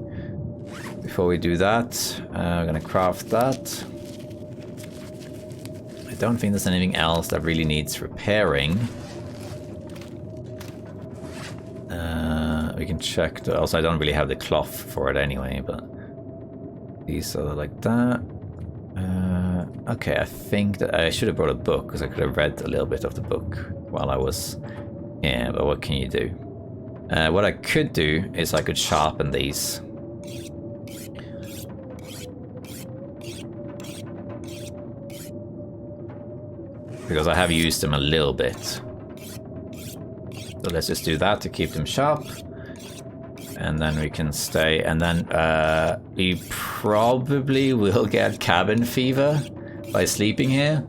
Before we do that, we're gonna craft that. I don't think there's anything else that really needs repairing. We can check. Also, I don't really have the cloth for it anyway, but these are like that. Okay, I think that I should have brought a book, because I could have read a little bit of the book while I was... Yeah, but what can you do? What I could do is I could sharpen these. Because I have used them a little bit. So let's just do that to keep them sharp. And then we can stay, and then we probably will get cabin fever by sleeping here,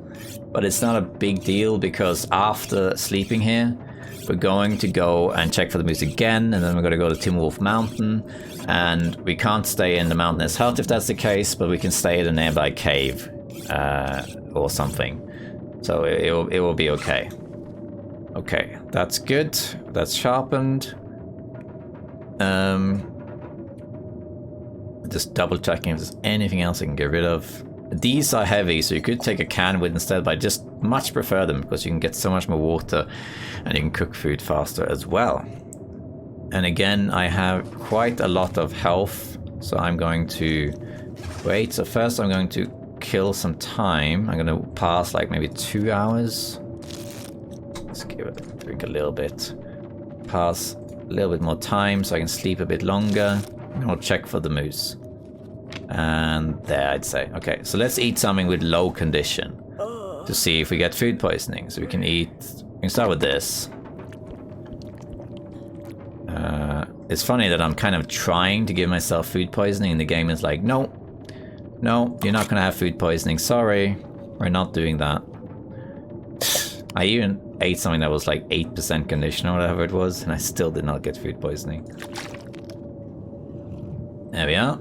but it's not a big deal, because after sleeping here, we're going to go and check for the moose again, and then we're going to go to Timberwolf Mountain, and we can't stay in the mountainous hut if that's the case, but we can stay in a nearby cave or something, so it will be okay. Okay, that's good. That's sharpened. Just double checking if there's anything else I can get rid of. These are heavy, so you could take a can with instead, but I just much prefer them because you can get so much more water and you can cook food faster as well. And again, I have quite a lot of health, so I'm going to wait. So first I'm going to kill some time. I'm going to pass like maybe 2 hours. Let's give it a drink a little bit. Pass a little bit more time so I can sleep a bit longer. And I'll check for the moose. And there, I'd say. Okay, so let's eat something with low condition to see if we get food poisoning. So we can start with this. It's funny that I'm kind of trying to give myself food poisoning and the game is like, no, No, you're not gonna have food poisoning. Sorry, we're not doing that. I even ate something that was like 8% condition or whatever it was, and I still did not get food poisoning. There we are.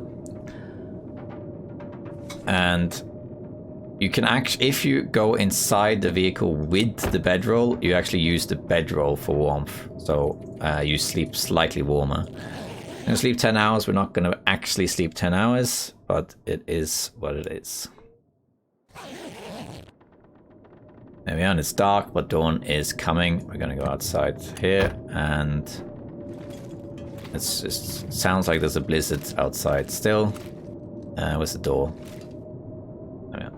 And you can actually, if you go inside the vehicle with the bedroll, you actually use the bedroll for warmth. So you sleep slightly warmer. You're gonna sleep 10 hours. We're not gonna actually sleep 10 hours, but it is what it is. There we are, and it's dark, but dawn is coming. We're gonna go outside here, and it sounds like there's a blizzard outside still. Where's the door? Oh, yeah.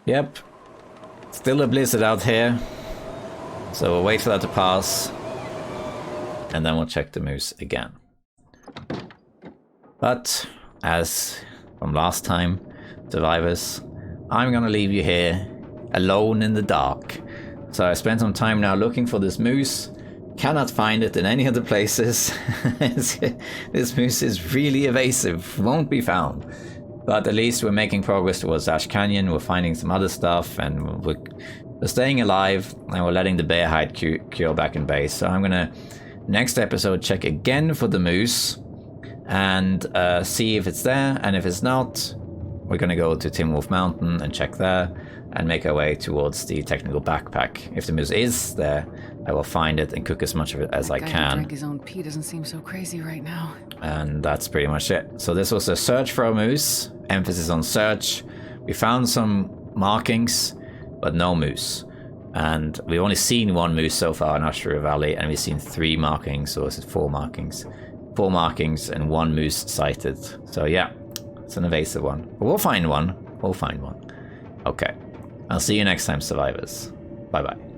Yep, still a blizzard out here. So we'll wait for that to pass, and then we'll check the moose again. But as from last time, survivors, I'm gonna leave you here alone in the dark. So I spent some time now looking for this moose. Cannot find it in any other places. This moose is really evasive, won't be found. But at least we're making progress towards Ash Canyon. We're finding some other stuff, and we're staying alive, and we're letting the bear hide cure back in base. So I'm gonna, next episode, check again for the moose and see if it's there, and if it's not, we're gonna go to Tim Wolf Mountain and check there and make our way towards the technical backpack. If the moose is there, I will find it and cook as much of it as I can. Who drank his own pee doesn't seem so crazy right now. And that's pretty much it. So this was a search for a moose, emphasis on search. We found some markings, but no moose. And we've only seen one moose so far in Ashura Valley, and we've seen 3 markings, or is it 4 markings? 4 markings and 1 moose sighted. So yeah, it's an evasive one. But we'll find one. We'll find one. Okay. I'll see you next time, survivors. Bye-bye.